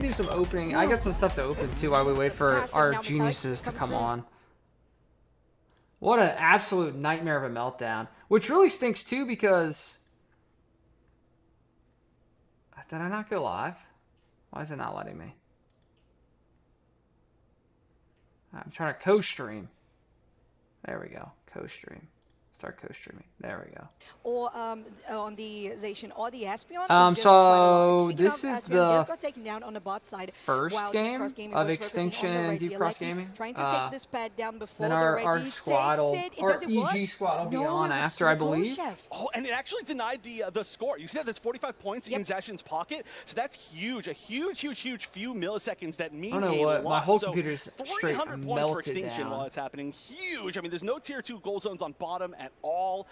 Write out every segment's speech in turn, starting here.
do some opening. I got some stuff to open too while we wait for our geniuses to come on. What an absolute nightmare of a meltdown. Which really stinks too because... Did I not go live? Why is it not letting me? I'm trying to co-stream. There we go. Co-stream. Start co-streaming. There we go. Or on the Zacian or the Espion. So this is the got taken down on the bot side first game of Extinction Deep Cross Gaming. Trying to take this pad down before then the our Reggie squad takes it. our Does it work? EG squad will be No, on it was after, so I close, believe. Chef. Oh, and it actually denied the score. You see that? There's 45 points in Zacian's pocket. So that's huge. A huge few milliseconds that mean I don't know what. My whole computer's 300 points for Extinction down. while it's happening. Huge. I mean, there's no tier 2 goal zones on bottom at all.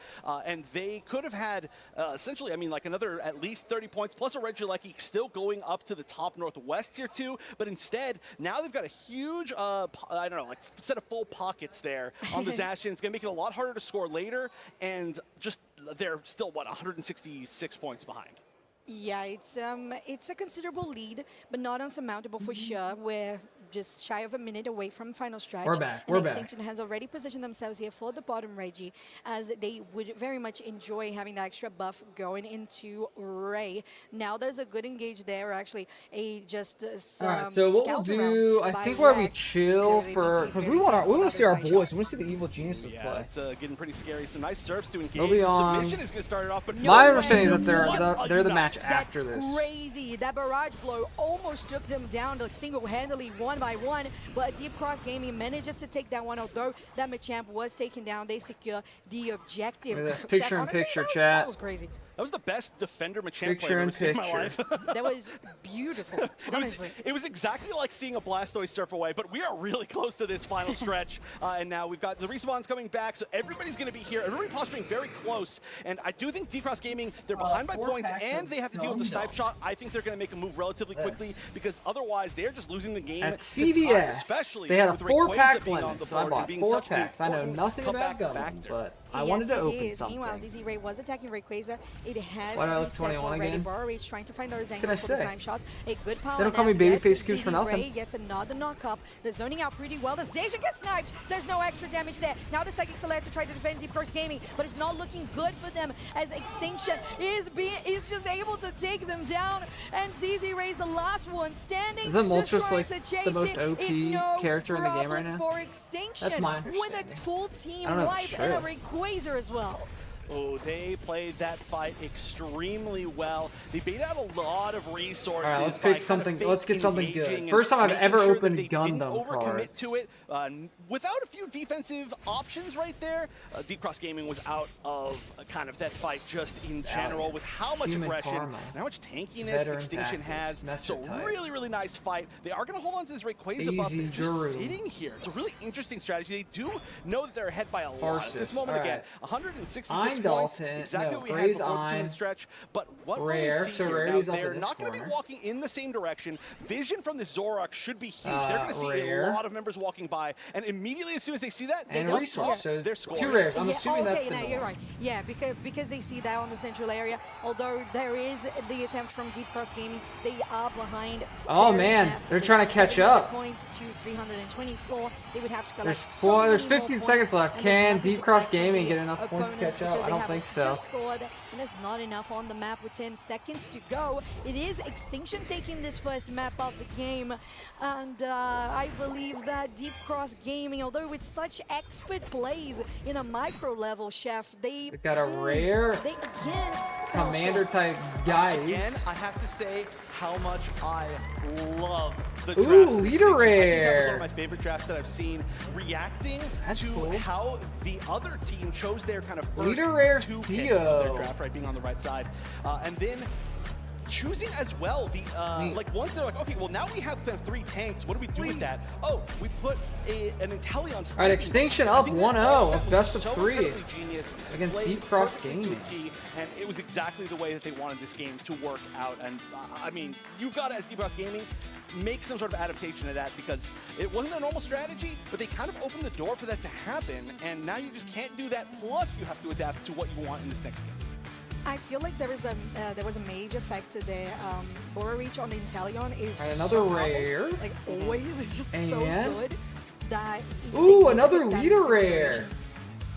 And they could have had, essentially, I mean, like another at least 30 points, plus a Regieleki still going up to the top Northwest tier 2. But instead, now they've got a huge, I don't know, like set of full pockets there on the Zacian. It's going to make it a lot harder to score later. And just, they're still, what, 166 points behind. Yeah, it's a considerable lead, but not unsurmountable for sure. We're just shy of a minute away from final stretch. We're back. And We're back. Extinction has already positioned themselves here for the bottom Reggie, as they would very much enjoy having the extra buff going into Ray. Now there's a good engage there, actually. Just some Alright, so what we'll do, I think where we chill for, because we want to see our boys. We want to see the evil geniuses Yeah, play. it's getting pretty scary. Some nice serves to engage. They'll be on. Submission is going to start it off, but My understanding is that they're the match after That's this. crazy. That barrage blow almost took them down like single-handedly, one by one. But Deep Cross Gaming manages to take that one. Although that Machamp was taken down, they secure the objective. Look at this picture-in-picture chat. That was crazy. That was the best defender Machamp player I've ever seen in my life. That was beautiful, honestly. It was exactly like seeing a Blastoise surf away, but we are really close to this final stretch. And now we've got the respawns coming back, so everybody's going to be here. Everybody posturing very close. And I do think Deep Cross Gaming, they're behind by points, and they have to deal with the snipe shot. I think they're going to make a move relatively quickly, because otherwise they're just losing the game. At CVS, especially they had a with 4-pack being on the limit, so I board and bought being 4 such an packs. I know important nothing about comeback guns, factor. but I wanted to open is. something. Meanwhile, ZZ Ray was attacking Rayquaza. It has Why do I look reset 21 already. again? Burrow's trying to find those Can I angles for the say? snipe shots. A good power. They don't call me nap babyface gets Scoops for ZZ nothing. Ray gets another knock-up. They're zoning out pretty well. The Zacian gets sniped. There's no extra damage there. Now the Psychic Select to try to defend Deep Cross Gaming, but it's not looking good for them as Extinction is just able to take them down. And ZZ Ray's the last one standing. Isn't Moltres just trying like to chase the most it. OP It's no character in the game right problem now? for Extinction That's my with understanding. a full team I don't know if wipe it's and a true. Rayquaza as well. Oh, they played that fight extremely well. They bait out a lot of resources. All right, let's by pick something. kind of Let's get fake something engaging good. First time I've making ever sure opened that they didn't Gundam overcommit cards. to it. Without a few defensive options right there, Deep Cross Gaming was out of kind of that fight just in general with how much Human aggression karma. and how much tankiness Veteran Extinction tactics, has. So Messer type. really nice fight. They are going to hold on to this Rayquaza buff Easy that's just Guru. sitting here. It's a really interesting strategy. They do know that they're ahead by a lot at this Farsis. moment. All Again, right. 166 I'm points. Dalton. Exactly No, what we had Gray's before the on. 2-minute stretch. But what Rare, will we see so here? Now, Rarity's up they're in not this going to be corner. walking in the same direction. Vision from the Zoroark should be huge. They're going to see Rare. a lot of members walking by, and immediately as soon as they see that, And they'll resource, stop. so They're scoring. 2 rares. I'm Yeah, assuming that's okay, the no, norm. you're right. Yeah, because they see that on the central area. Although there is the attempt from Deep Cross Gaming, they are behind. Oh, very man, massively. they're trying to catch 700 up. Points to 324. They would have to collect There's so many 15 more seconds points, left. and there's Can nothing Deep to Cross collect from Gaming the get enough points to opponents catch up? because I they don't have think so. Just scored, and there's not enough on the map with 10 seconds to go. It is Extinction taking this first map of the game, and I believe that Deep Cross Gaming, although with such expert plays in a micro level, Chef, They've got a rare they again commander type guys. Again, I have to say how much I love the Ooh, draft. of leader Extinction. I think that was rare. one of my favorite drafts that I've seen, reacting That's to cool. how the other team chose their kind of first Leader rare 2 picks of their Theo. draft, right, being on the right side. And then choosing as well the like once they're like, okay, well now we have kind of 3 tanks. What do we do with that? Oh, we put an Inteleon. All right, Extinction up 1-0, a best of 3 genius, against played Deep Cross perfectly to a Gaming. T, and it was exactly the way that they wanted this game to work out. And I mean, you've got to, as Deep Cross Gaming, make some sort of adaptation to that, because it wasn't their normal strategy, but they kind of opened the door for that to happen, and now you just can't do that. Plus, you have to adapt to what you want in this next game. I feel like there was a mage effect to the Bora Reach on the Inteleon is Right, another so rare. Powerful. Like always, it's just so And- good that. they Ooh, need to another take that leader into rare. consideration.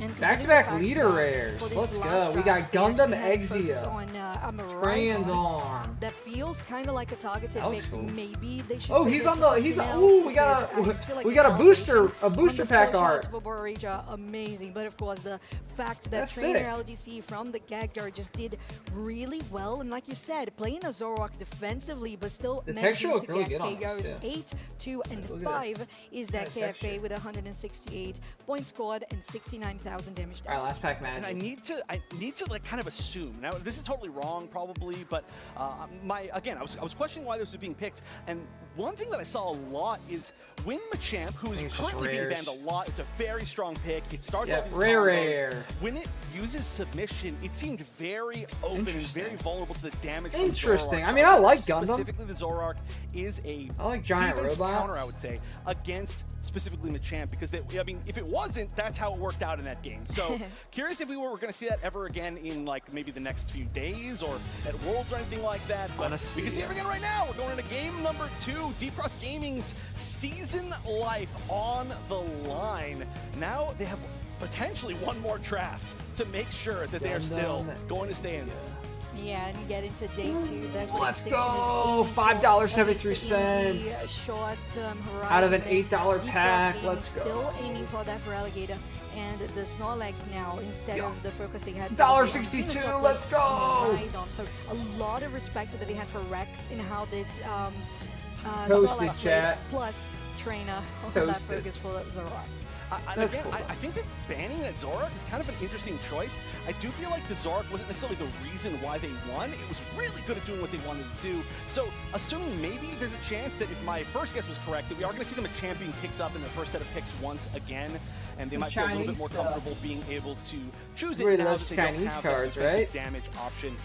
And Back-to-back considering the leader fact that rares. for this Let's last go. We draft, got they Gundam actually had to focus Exia. on a Trans Miraidon arm. that feels kind of like a targeted That was pick. cool. Maybe they should. Oh, pivot he's to on the. something He's. else Ooh, we because got I just feel like we the got a booster calibration on pack the skill art. shots for Bora Reach are amazing, but of course the fact that That's Trainer sick. LGC from the get-go just did really well, and like you said, playing a Zoroark defensively, but still The texture managing looked to really get good on this, KOs. yeah. 8, 2, and Look at 5 is that Yeah, KFA texture. with 168 points scored and 69,000 damage. All right, last pack And I magic. need to like kind of assume. Now this is totally wrong, probably, but I was questioning why this was being picked, and one thing that I saw a lot is when Machamp, who is think it's just currently being rares. banned a lot, it's a very strong pick. It starts Yeah, all these rare, combos. rare. When it uses submission, it seemed very open and Interesting. very vulnerable to the damage. From Interesting. Zoroark. I So mean, I think like Gundam. Specifically, the Zoroark is a I like giant defensive robots. counter, I would say, against specifically Machamp, because I mean, if it wasn't, that's how it worked out in that game. So curious if we were going to see that ever again in like maybe the next few days or at Worlds or anything like that. But Wanna we see can see it. it again right now. We're going into game number 2. Deep Cross Gaming's season life on the line. Now they have potentially one more draft to make sure that they are still Gundam. going to stay in this. Yeah, and get into day 2. That's what Let's Extinction go. is aiming for, $5.73. at least in the short-term horizon. Out of an there. $8 Deep Cross pack, Gaming let's go. Still aiming for that for Alligator. And the Snorlax now, instead Yo. of the focus they had. $1.62, previously on let's go. Miraidon. So a lot of respect that they had for Rex in how this Toasted, Snorlax chat. played, plus Trainer on that Toasted. focus for Zoroark. That's Again, cool, I think that banning that Zoroark is kind of an interesting choice. I do feel like the Zoroark wasn't necessarily the reason why they won. It was really good at doing what they wanted to do. So, assuming maybe there's a chance that if my first guess was correct, that we are going to see them a champion picked up in the first set of picks once again, and they might feel a little bit Chinese more stuff. comfortable being able to choose it Everybody now loves that they Chinese don't have cards, that defensive right? damage option.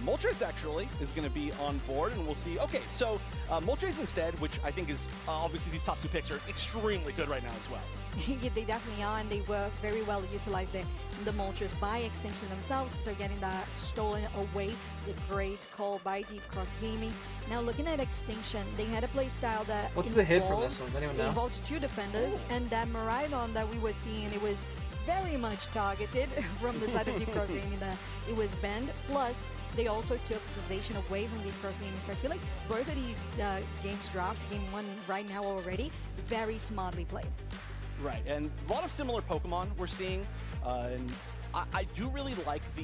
Moltres actually is going to be on board, and we'll see. Okay, so Moltres instead, which I think is obviously these top 2 picks are extremely good right now as well. Yeah, they definitely are, and they were very well utilized the Moltres by Extinction themselves, so getting that stolen away is a great call by Deep Cross Gaming. Now looking at Extinction, they had a play style that What's the hit from this one? Does anyone know? involved 2 defenders, and that Miraidon that we were seeing, it was very much targeted from the side of Deep Cross Gaming, that it was banned. Plus, they also took the Zacian away from Deep Cross Gaming. So I feel like both of these games draft, game 1 right now already, very smartly played. Right, and a lot of similar Pokemon we're seeing, and I do really like the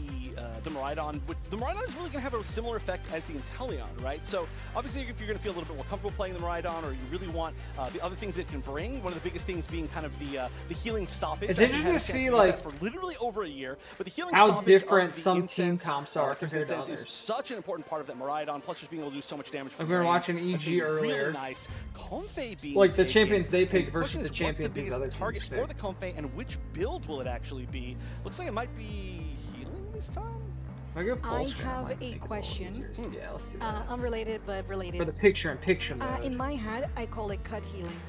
Miraidon. The Miraidon is really going to have a similar effect as the Inteleon, right? So obviously, if you're going to feel a little bit more comfortable playing the Miraidon, or you really want the other things it can bring, one of the biggest things being kind of the healing stoppage. It's that we interesting had a to chance see, use like, that for literally over a year. But the healing how stoppage different of the some incense, team comps are because compared to incense others. is such an important part of that Miraidon. Plus, just being able to do so much damage. Like we were watching That's EG gonna be earlier. Really nice. Comfey being Like the taken. champions they And picked the versus question the is, what's champions the these biggest other target teams for picked. the Comfey, and which build will it actually be? Looks like it might be healing this time. I have a question. Yeah, let's do that. Unrelated, but related. For the picture-in-picture mode. In my head, I call it cut healing.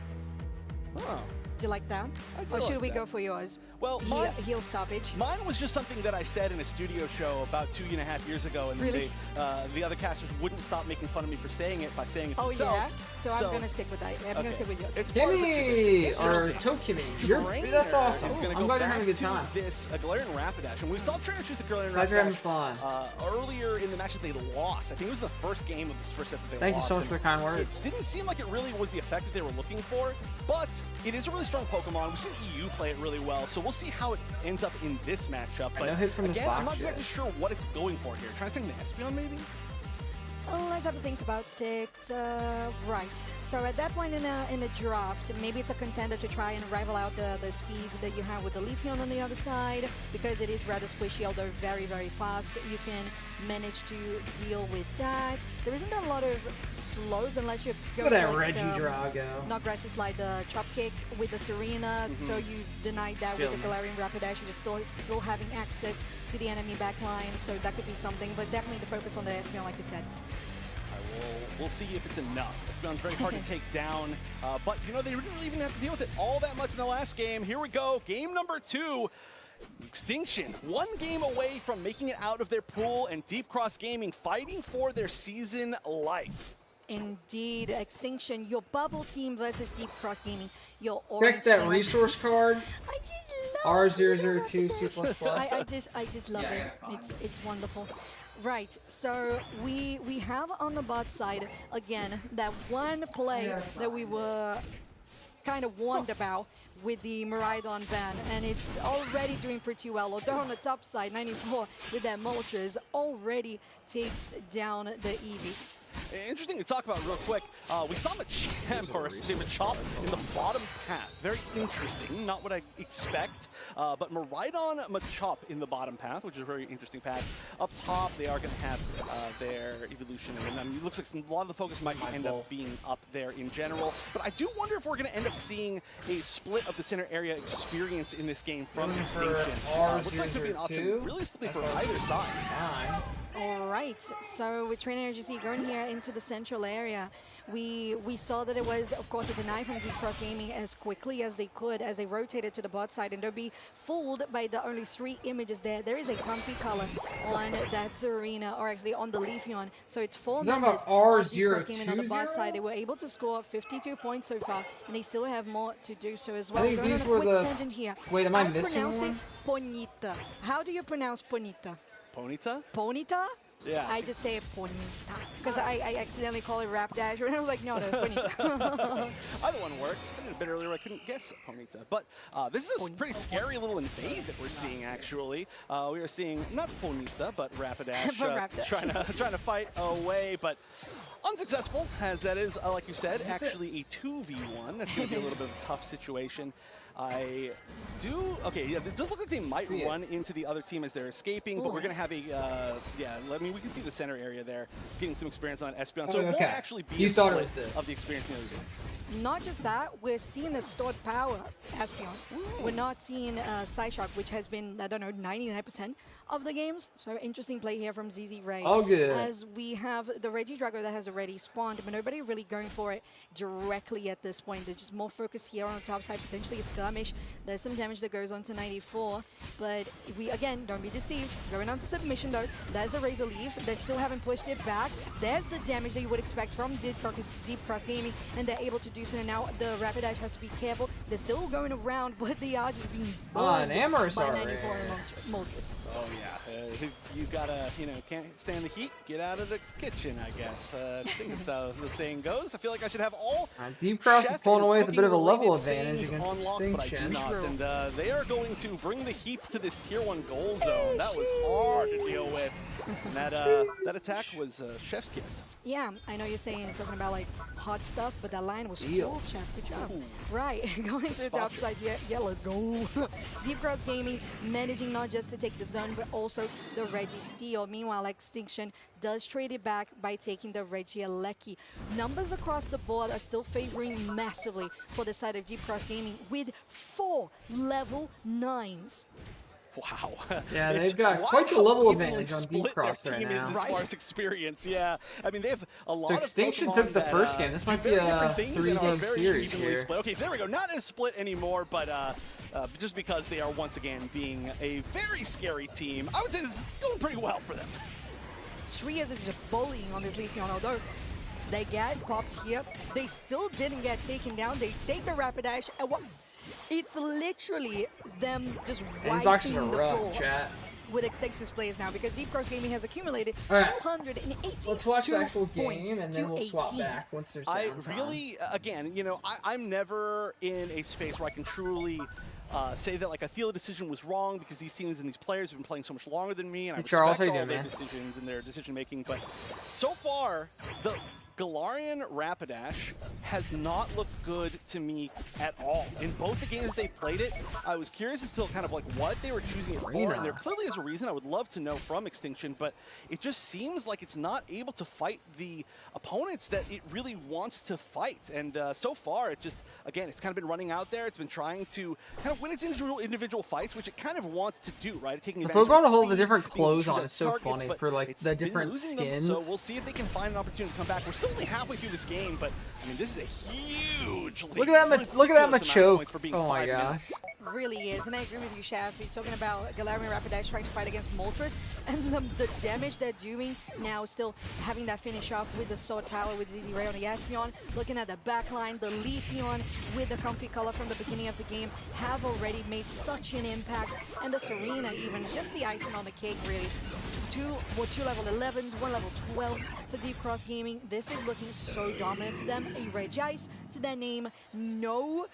Oh. Do you like that? I do Or should like we that. go for yours? Well, Heal stoppage. mine was just something that I said in a studio show about 2.5 years ago, and Really? the other casters wouldn't stop making fun of me for saying it by saying it Oh themselves. yeah? So I'm gonna stick with that. I'm gonna stick with yours. It's part of the Kimmy! tradition. Or It's Tokimi. Trainer That's awesome. is gonna I'm go glad you're back having a good to time. this Galarian Rapidash, and we saw Trainer choose the Galarian Glad you're having Rapidash fun. earlier in the match that they lost. I think it was the first game of this first set that they Thank you lost. so much and for the kind words. It didn't seem like it really was the effect that they were looking for, but it is a really strong Pokemon. We've seen EU play it really well, so we'll see how it ends up in this matchup. But no hit from this again, I'm not box yet. exactly sure what it's going for here. Trying to take an Espeon, maybe? Let's have to think about it. Right. So at that point in a draft, maybe it's a contender to try and rival out the speed that you have with the Leafeon on the other side, because it is rather squishy, although very, very fast. You can manage to deal with that. There isn't a lot of slows unless you go Look at that for, Reggie Drago. not grassy slide, the chop kick with the Serena, so you denied that with the Kill Galarian Rapidash. You're just still having access to the enemy backline, so that could be something, but definitely the focus on the Espeon, like you said. We'll see if it's enough. Espeon's very hard to take down, but you know, they didn't even have to deal with it all that much in the last game. Here we go, game number 2. Extinction, one game away from making it out of their pool, and Deep Cross Gaming fighting for their season life. Indeed, Extinction, your bubble team versus Deep Cross Gaming, your orange Check that team. resource card. I just love R002 C++. I just love it. It's wonderful. Right, so we have on the bot side again that one play that we were kind of warned about with the Maridon ban, and it's already doing pretty well. Although on the top side, 94 with that Moltres already takes down the Eevee. Interesting to talk about real quick. We saw Machamp, or Machop, in the bottom path. Very interesting. Not what I expect. But Maridon Machop in the bottom path, which is a very interesting path. Up top, they are going to have their evolution. And it looks like a lot of the focus might end up being up there in general. But I do wonder if we're going to end up seeing a split of the center area experience in this game from Extinction. Looks like could be an option realistically for either side. All right, so with Train Energy C going here into the central area, we saw that it was, of course, a deny from Deep Cross Gaming as quickly as they could as they rotated to the bot side, and they'll be fooled by the only 3 images there. There is a comfy color on that Zarina, or actually on the Leafeon, so it's 4 members on Deep Cross Gaming on the bot side. They were able to score 52 points so far, and they still have more to do so as well. I think going on these a were quick the... tangent here. Wait, am I I missing pronounce one? it Ponita. How do you pronounce Ponita? Ponita? Ponita? Yeah. I just say Ponita because I accidentally call it Rapidash, and I was like, no, that's Ponita. Either one works. I did a bit earlier. I couldn't guess Ponita. But this is a pretty scary little invade that we're seeing, actually. We are seeing not Ponita, but Rapidash, trying to fight away, but unsuccessful, as that is, like you said, actually a 2v1. That's going to be a little bit of a tough situation. Okay, yeah, it does look like they might run into the other team as they're escaping, but we're going to have a, I mean, we can see the center area there, getting some experience on Espeon, so it won't actually be a split of the experience in the other game. Not just that, we're seeing a stored power Espeon. We're not seeing Psyshock, which has been, I don't know, 99% of the games. So interesting play here from ZZ Ray. Oh, good. As we have the Regidrago that has already spawned, but nobody really going for it directly at this point. There's just more focus here on the top side, potentially a skirmish. There's some damage that goes on to 94, but we, again, don't be deceived. Going on to submission though, there's the Razor Leaf. They still haven't pushed it back. There's the damage that you would expect from Deep Cross Gaming, and they're able to do so. And now the Rapidash has to be careful. They're still going around, but they are just being burned by 94 Moltres. Oh yeah, you gotta, can't stand the heat, get out of the kitchen, I guess. I think that's how the saying goes. I feel like I should have all Deep Cross is pulling away with a bit of a level advantage against unlocked, but I do not. And they are going to bring the heats to this tier 1 goal zone. That was hard to deal with. And that attack was chef's kiss. Yeah, I know you're saying, talking about like hot stuff, but that line was cool, Chef. Good job. Right, going to the top side. Yeah, let's go. Deep Cross Gaming managing not just to take the zone, but also the Reggie steal. Meanwhile, Extinction does trade it back by taking the Regieleki. Numbers across the board are still favoring massively for the side of Deep Cross Gaming with 4 level 9s. Wow. Yeah, they've got quite the level advantage on Deep Cross right now. As far as experience, yeah. I mean, they have a lot of Extinction took the first game. This might be a 3-game series here. Split. Okay, there we go. Not as split anymore, but just because they are once again being a very scary team, I would say this is going pretty well for them. Srias is just bullying on this Leafeon, although they get popped here. They still didn't get taken down. They take the Rapidash, and it's literally them just wiping the floor with Extinction's players now, because Deep Cross Gaming has accumulated 218 Let's watch the actual game, and then we'll swap back once there's downtime. I really, again, I'm never in a space where I can truly say that, like, I feel a decision was wrong, because these teams and these players have been playing so much longer than me, and I respect all their decisions and their decision-making, but so far, the Galarian Rapidash has not looked good to me at all. In both the games they've played it, I was curious as to kind of like what they were choosing it for, and there clearly is a reason I would love to know from Extinction, but it just seems like it's not able to fight the opponents that it really wants to fight. And so far, it just, again, it's kind of been running out there. It's been trying to kind of win its individual fights, which it kind of wants to do, right? Taking advantage of the whole the different clothes on is so funny for like the different skins. So we'll see if they can find an opportunity to come back. We're still only halfway through this game, but I mean, this is a huge lead. Look at that Machoke. Oh my gosh. really is, and I agree with you, Chef. You're talking about Galarian Rapidash trying to fight against Moltres, and the damage they're doing now, still having that finish off with the Sword Power with ZZ Ray on the Espeon. Looking at the backline, the Leafeon with the comfy color from the beginning of the game have already made such an impact, and the Serena even is just the icing on the cake, really. Two level 11s, one level 12 for Deep Cross Gaming. This is looking so dominant for them. A Regice to their name. No.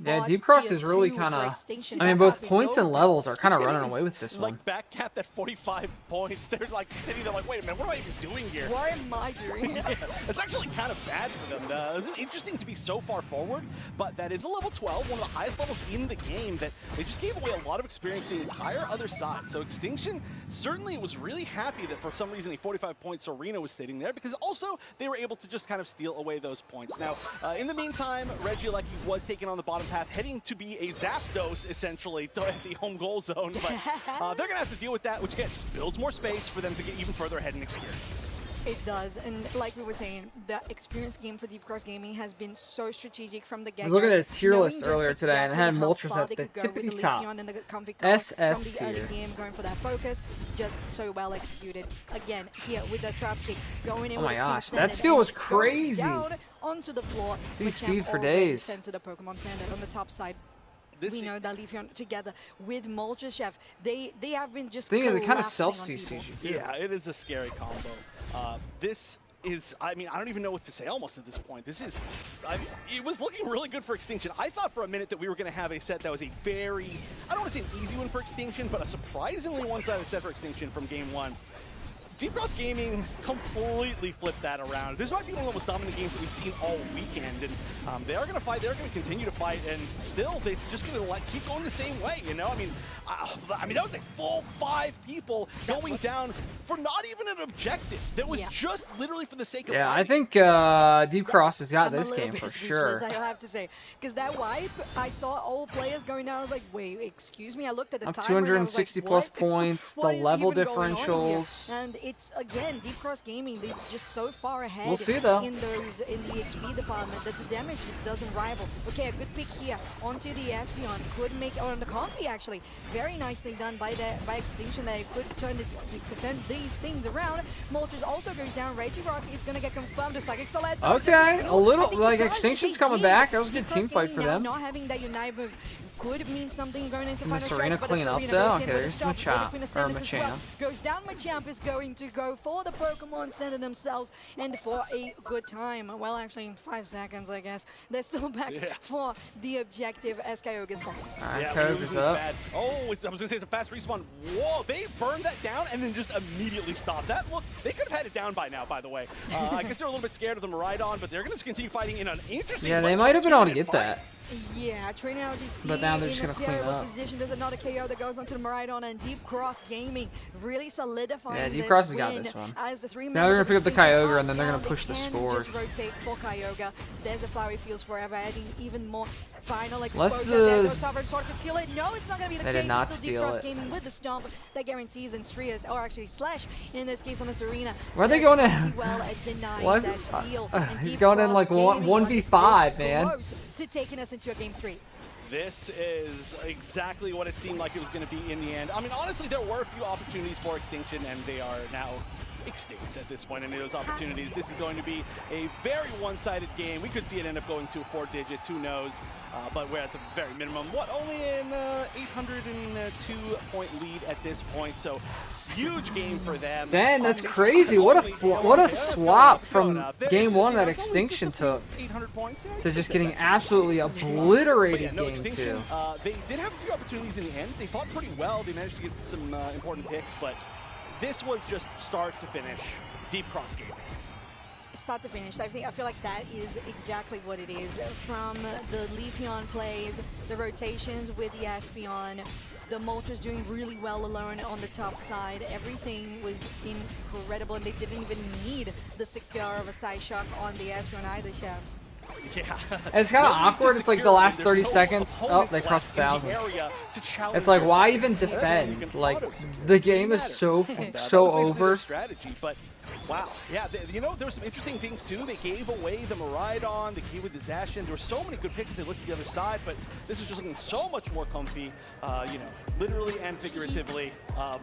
Yeah, Deep Cross is really kind of, I mean, both points and levels are kind of running away with this one. Like, back capped at 45 points. They're like sitting there like, wait a minute, what am I even doing here? What am I doing? Yeah, it's actually kind of bad for them. It's interesting to be so far forward, but that is a level 12, one of the highest levels in the game, that they just gave away a lot of experience to the entire other side. So Extinction certainly was really happy that for some reason a 45-point Serena was sitting there, because also they were able to just kind of steal away those points. Now, in the meantime, Regieleki was taking on the bottom path, heading to be a Zapdos, essentially, at the home goal zone. But they're going to have to deal with that, which, again, just builds more space for them to get even further ahead in experience. It does, and like we were saying, the experience game for Deep Cross Gaming has been so strategic from the get-go. I was looking at a tier list earlier today, and it had Moltres at the tippity top. SS tier. From the early game, going for that focus, just so well executed. Again, here with the trap kick, going in with my the gosh, King that Sanded, skill was and crazy. Goes down onto the floor. CC for days. Sent to the Pokemon Sanded on the top side. We know that Leafeon together with Moltres, Chef, they have been just thing is, it kind of self-CC'd you too. Yeah, it is a scary combo. This is, I mean, I don't even know what to say almost at this point. This is, I mean, it was looking really good for Extinction. I thought for a minute that we were going to have a set that was a very, I don't want to say an easy one for Extinction, but a surprisingly one-sided set for Extinction from game one. Deep Cross Gaming completely flipped that around. This might be one of the most dominant games that we've seen all weekend, and they are going to fight. They're going to continue to fight, and still, they're just going to keep going the same way. You know, I mean, that was a full 5 people going down for not even an objective. That was just literally for the sake of. Yeah, fighting. I think Deep Cross has got this game for sure. I have to say, because that wipe, I saw all players going down. I was like, wait, excuse me. I looked at the timer. 260 and I plus was like, points. The what is level even going on here? differentials. And it's again Deep Cross Gaming. They're just so far ahead. We'll see though. In the XP department that the damage just doesn't rival. Okay, a good pick here onto the Espeon could make, or on the Comfy actually, very nicely done by Extinction. They could turn these things around. Moltres also goes down. Regirock is going to get confirmed. The Psychic Select. Okay, a little like Extinction's coming back. That was a good team fight for them. Not having that Unite move could mean something going into final Serena stretch, but clean the up Serena though? goes in Okay, with the there's stop, Machamp. goes down. Machamp is going to go for the Pokemon Center themselves and for a good time. Well, actually, in 5 seconds, I guess. They're still back for the objective as Kyogre spawns. Alright, Kyogre's up. Oh, I was going to say it's a fast respawn. Whoa, they burned that down and then just immediately stopped. That look, they could have had it down by now, by the way. I guess they're a little bit scared of the Miraidon, but they're going to continue fighting in an interesting Yeah, they might have been able to get that. Yeah, Training LGC but now they're just in gonna a clean terrible up. position. There's another KO that goes onto the Miraidon, and Deep Cross Gaming really solidifying Yeah, Deep this Cross has got win this one. as the 3 Now they're gonna pick up the Extinction Kyogre, are and then they're gonna down. push They the can score. just rotate for Kyogre. There's a Flowery Fields forever, adding even more final Let's, exposure. There goes Sovereign Sword, could steal it. No, it's not going to be the They case. did not It's still Deep steal Cross it. Gaming with the Stomp that guarantees and Strias, or actually Slash, in this case on the Serena. Where are they going in? Pretty well denying Why is that it- steal. he's Deep going in Cross like Gaming 1v5, is man. close to taking us into a game 3. This is exactly what it seemed like it was going to be in the end. I mean, honestly, there were a few opportunities for Extinction, and they are now extinct at this point. And those opportunities, this is going to be a very one-sided game. We could see it end up going to 4 digits, who knows? But we're at the very minimum, only an 802-point lead at this point. So huge game for them. Dan, that's crazy. What a swap from game 1 that Extinction took 800 points to just getting absolutely obliterated no, game Extinction, 2. they did have a few opportunities in the end. They fought pretty well. They managed to get some important picks, but this was just start to finish Deep Cross Gaming. Start to finish. I feel like that is exactly what it is. From the Leafeon plays, the rotations with the Espeon, the Moltres doing really well alone on the top side. Everything was incredible, and they didn't even need the secure of a side shock on the Espeon either, Chef. Yeah. And it's kind of awkward. It's like the last 30 seconds. Oh, they crossed 1,000. It's like, why even defend? Like, the game is so over. Strategy, but Wow. Yeah, you know, there were some interesting things, too. They gave away the Miraidon, they gave away the Zacian. There were so many good picks that they looked to the other side, but this was just looking so much more comfy, you know, literally and figuratively.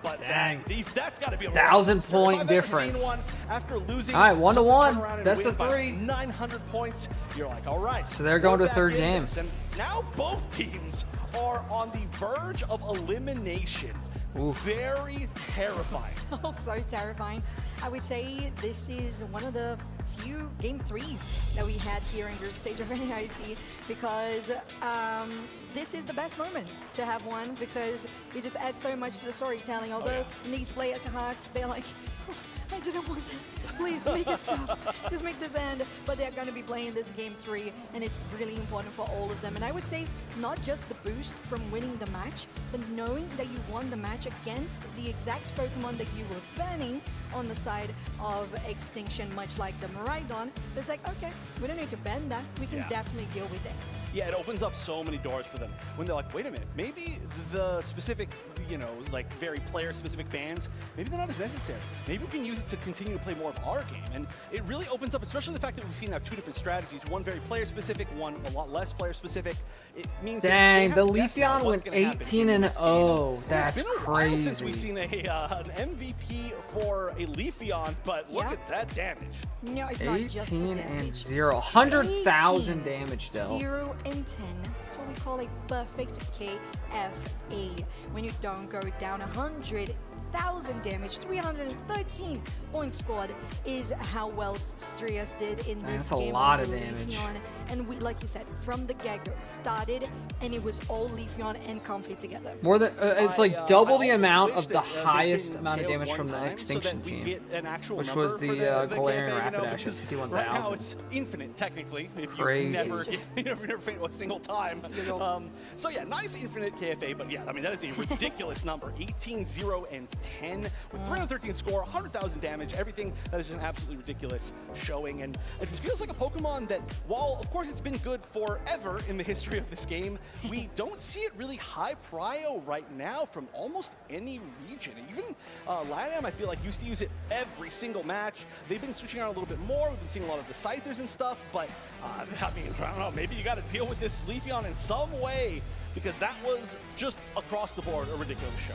But that's got to be a 1,000-point difference. One after losing, all right, 1-1, best of 3. 900 points. You're like, all right. So they're going to third game. And now both teams are on the verge of elimination. Oof. Very terrifying. Oh, so terrifying. I would say this is one of the few game 3s that we had here in group stage of NAIC, because this is the best moment to have one, because it just adds so much to the storytelling. Although in these players' hearts, they're like, oh, I didn't want this. Please make it stop. Just make this end. But they're going to be playing this game 3, and it's really important for all of them. And I would say not just the boost from winning the match, but knowing that you won the match against the exact Pokemon that you were banning on the side of Extinction, much like the Miraidon. It's like, okay, we don't need to ban that. We can definitely deal with it. Yeah, it opens up so many doors for them when they're like, wait a minute, maybe the specific, you know, like very player-specific bans, maybe they're not as necessary. Maybe we can use it to continue to play more of our game. And it really opens up, especially the fact that we've seen now 2 different strategies, one very player-specific, one a lot less player-specific. It means dang, the Leafeon went 18-0. That's it's been a crazy. while since we've seen an MVP for a Leafeon, but look at that damage. No, it's not just the damage. 18-0, 100,000 damage though. 0 and 10. That's what we call a perfect KFA. When you don't go down 100,000 damage, 313 points scored is how well Strias did in this That's game. a lot of damage. Leafeon. And we, like you said, from the get-go, started and it was all Leafeon and Comfy together. More than it's like double the amount of the highest amount of damage from the Extinction team, which was the Galarian Rapidash at 51,000. Right now it's infinite, technically, if you never faint a single time. So yeah, nice infinite KFA, but yeah, I mean, that is a ridiculous number. 18-0 and 10 with 313 score, 100,000 damage, everything. That is just an absolutely ridiculous showing. And it just feels like a Pokemon that, while of course it's been good forever in the history of this game, we don't see it really high prio right now from almost any region. Even LATAM, I feel like, used to use it every single match. They've been switching around a little bit more. We've been seeing a lot of the Scythers and stuff, but I mean, I don't know, maybe you got to deal with this Leafeon in some way, because that was just across the board a ridiculous show.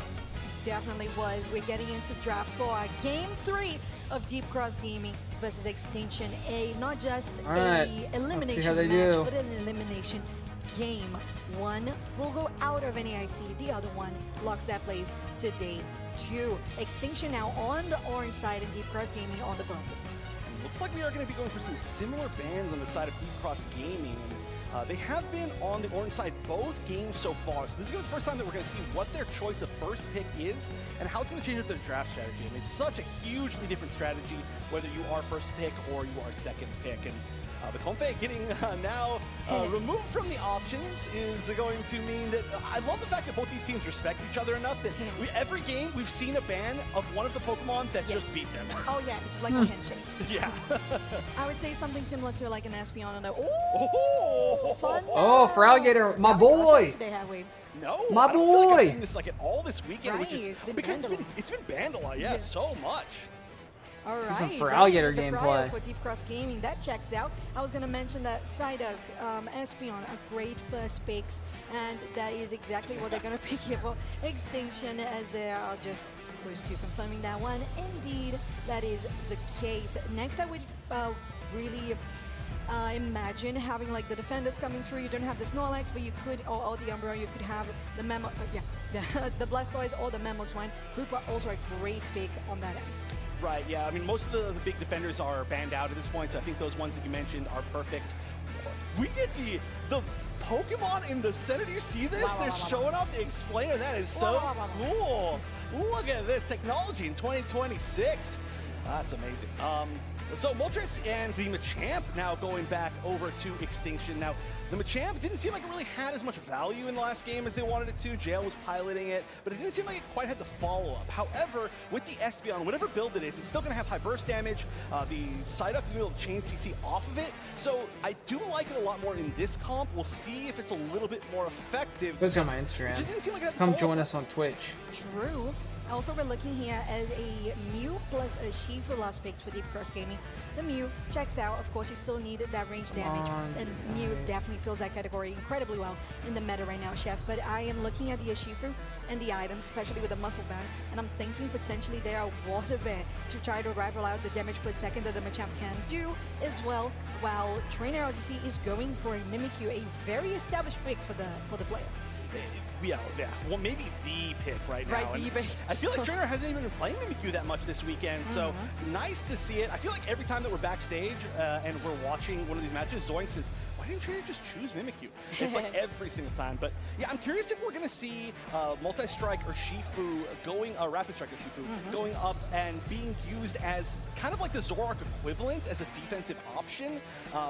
Definitely was. We're getting into draft for our game 3 of Deep Cross Gaming versus Extinction. Not just a elimination match, but an elimination game. One will go out of NAIC, the other one locks that place to day 2. Extinction now on the orange side and Deep Cross Gaming on the purple. Looks like we are going to be going for some similar bans on the side of Deep Cross Gaming. And they have been on the orange side both games so far. So this is going to be the first time that we're going to see what their choice of first pick is and how it's going to change up their draft strategy. I mean, it's such a hugely different strategy whether you are first pick or you are second pick. And the Comfey getting now removed from the options is going to mean that I love the fact that both these teams respect each other enough that every game we've seen a ban of one of the Pokemon that just beat them. Oh yeah, it's like a handshake. Yeah. I would say something similar to like an Espeon. Fun. Oh, for Alligator, my boy. No, my boy. I boy. feel like I've seen this like all this weekend, right, which is because it's been banned a lot. Yeah, so much. All right, some for Alligator gameplay for Deep Cross Gaming. That checks out. I was going to mention that Psyduck, Espeon are great first picks, and that is exactly what they're going to pick here for Extinction, as they are just close to confirming that one. Indeed, that is the case. Next, I would really imagine having like the defenders coming through. You don't have the Snorlax, but you could, or the Umbreon, you could have the Memo, the Blastoise or the Mamoswine. Hoop are also a great pick on that end. Right, yeah, I mean, most of the big defenders are banned out at this point, so I think those ones that you mentioned are perfect. We get the Pokemon in the center. Do you see this? They're showing off the explainer. That is so cool. Look at this technology in 2026. That's amazing. So Moltres and the Machamp now going back over to Extinction. Now, the Machamp didn't seem like it really had as much value in the last game as they wanted it to. Jail was piloting it, but it didn't seem like it quite had the follow-up. However, with the Espeon, whatever build it is, it's still going to have high burst damage. The Psyduck's going to be able to chain CC off of it. So I do like it a lot more in this comp. We'll see if it's a little bit more effective. Go to my Instagram. It just didn't seem like it had Come join us on Twitch. True. Also, we're looking here at a Mew plus a Shifu last picks for Deep Cross Gaming. The Mew checks out. Of course, you still need that range damage, and Mew definitely fills that category incredibly well in the meta right now, Chef. But I am looking at the Shifu and the items, especially with the muscle band, and I'm thinking potentially they are water band to try to rival out the damage per second that the Machamp can do as well. While Trainer LGC is going for a Mimikyu, a very established pick for the player. Yeah. Well, maybe the pick right now. Right, the pick. I feel like Trainer hasn't even been playing Mimikyu that much this weekend, so nice to see it. I feel like every time that we're backstage and we're watching one of these matches, Zoink says, why didn't Trainer just choose Mimikyu? It's like every single time. But yeah, I'm curious if we're going to see Multi-Strike or Shifu going, Rapid Strike or Shifu going up and being used as kind of like the Zoroark equivalent as a defensive option.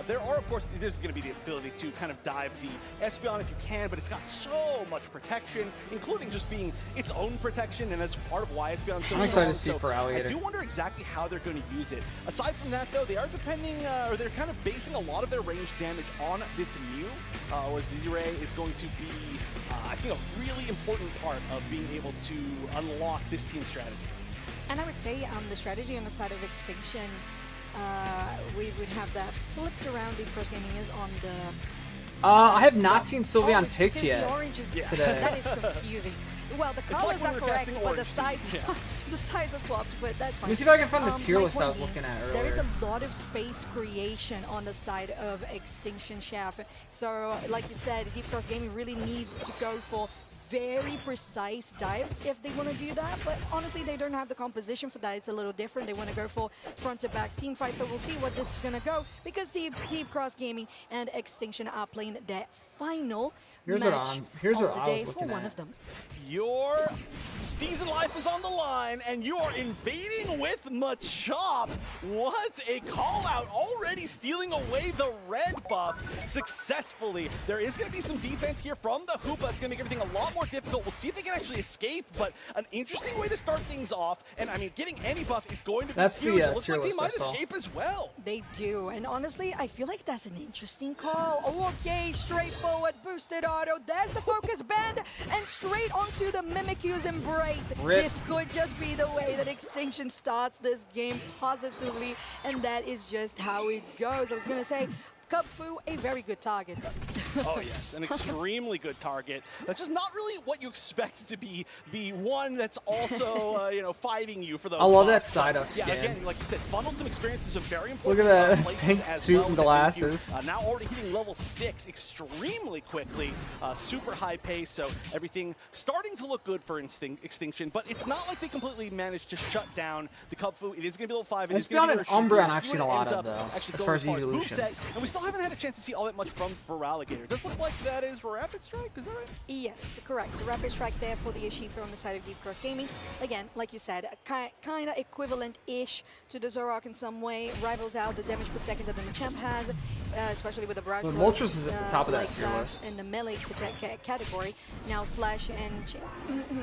There are, of course, there's going to be the ability to kind of dive the Espeon if you can, but it's got so much protection, including just being its own protection, and that's part of why Espeon is so I'm excited to strong. see for Alligator. I do wonder exactly how they're going to use it. Aside from that, though, they are depending, or they're kind of basing a lot of their range damage on this Mew, where Zizire is going to be, I think, a really important part of being able to unlock this team strategy. And I would say the strategy on the side of Extinction, we would have that flipped around. Deep Cross Gaming is on the... I have not seen Sylveon it's picked because yet the orange is, today. That is confusing. Well, the colors like are we were correct, testing but the orange. sides, the sides are swapped, but that's fine. Let me see if I can find the tier my list I was point looking at earlier. There is a lot of space creation on the side of Extinction Chef. So, like you said, Deep Cross Gaming really needs to go for very precise dives if they want to do that, but honestly they don't have the composition for that. It's a little different. They want to go for front to back team fight, so we'll see what this is going to go, because Deep Cross Gaming and Extinction are playing that final match of the day for one of them. Your season life is on the line, and you are invading with Machop. What a call out, already stealing away the red buff successfully. There is going to be some defense here from the Hoopa. It's going to make everything a lot more difficult. We'll see if they can actually escape, but an interesting way to start things off, and I mean, getting any buff is going to be huge. It looks like they might escape as well. They do, and honestly, I feel like that's an interesting call. Okay, straightforward, boosted auto. There's the focus band, and straight onto the Mimikyu's embrace. Rip. This could just be the way that Extinction starts this game positively, and that is just how it goes. I was going to say, Cubfu, a very good target. Oh yes, an extremely good target. That's just not really what you expect to be the one that's also, you know, fighting you for those. I love that buffs. side up Yeah, skin. again, like you said, funneled some experience to some very important Look at that places pink as suit well and with that Mimikyu. glasses. Now already hitting level 6 extremely quickly, super high pace, so everything starting to look good for Extinction, but it's not like they completely managed to shut down the Cubfu. It is going to be level 5. It is going to be an Umbreon We'll I've see seen what a it lot ends of, up though, actually as going far as as evolutions. moveset, and we still haven't had a chance to see all that much from Alligator. Does look like that is Rapid Strike, is that right? Yes, correct. Rapid Strike there for the Ishifu on the side of Deep Cross Gaming. Again, like you said, kind of equivalent-ish to the Zoroark in some way. Rivals out the damage per second that the Machamp has, especially with the Barrage. But Moltres is at the top of that like tier list. in the melee category. Now Slash and Chen,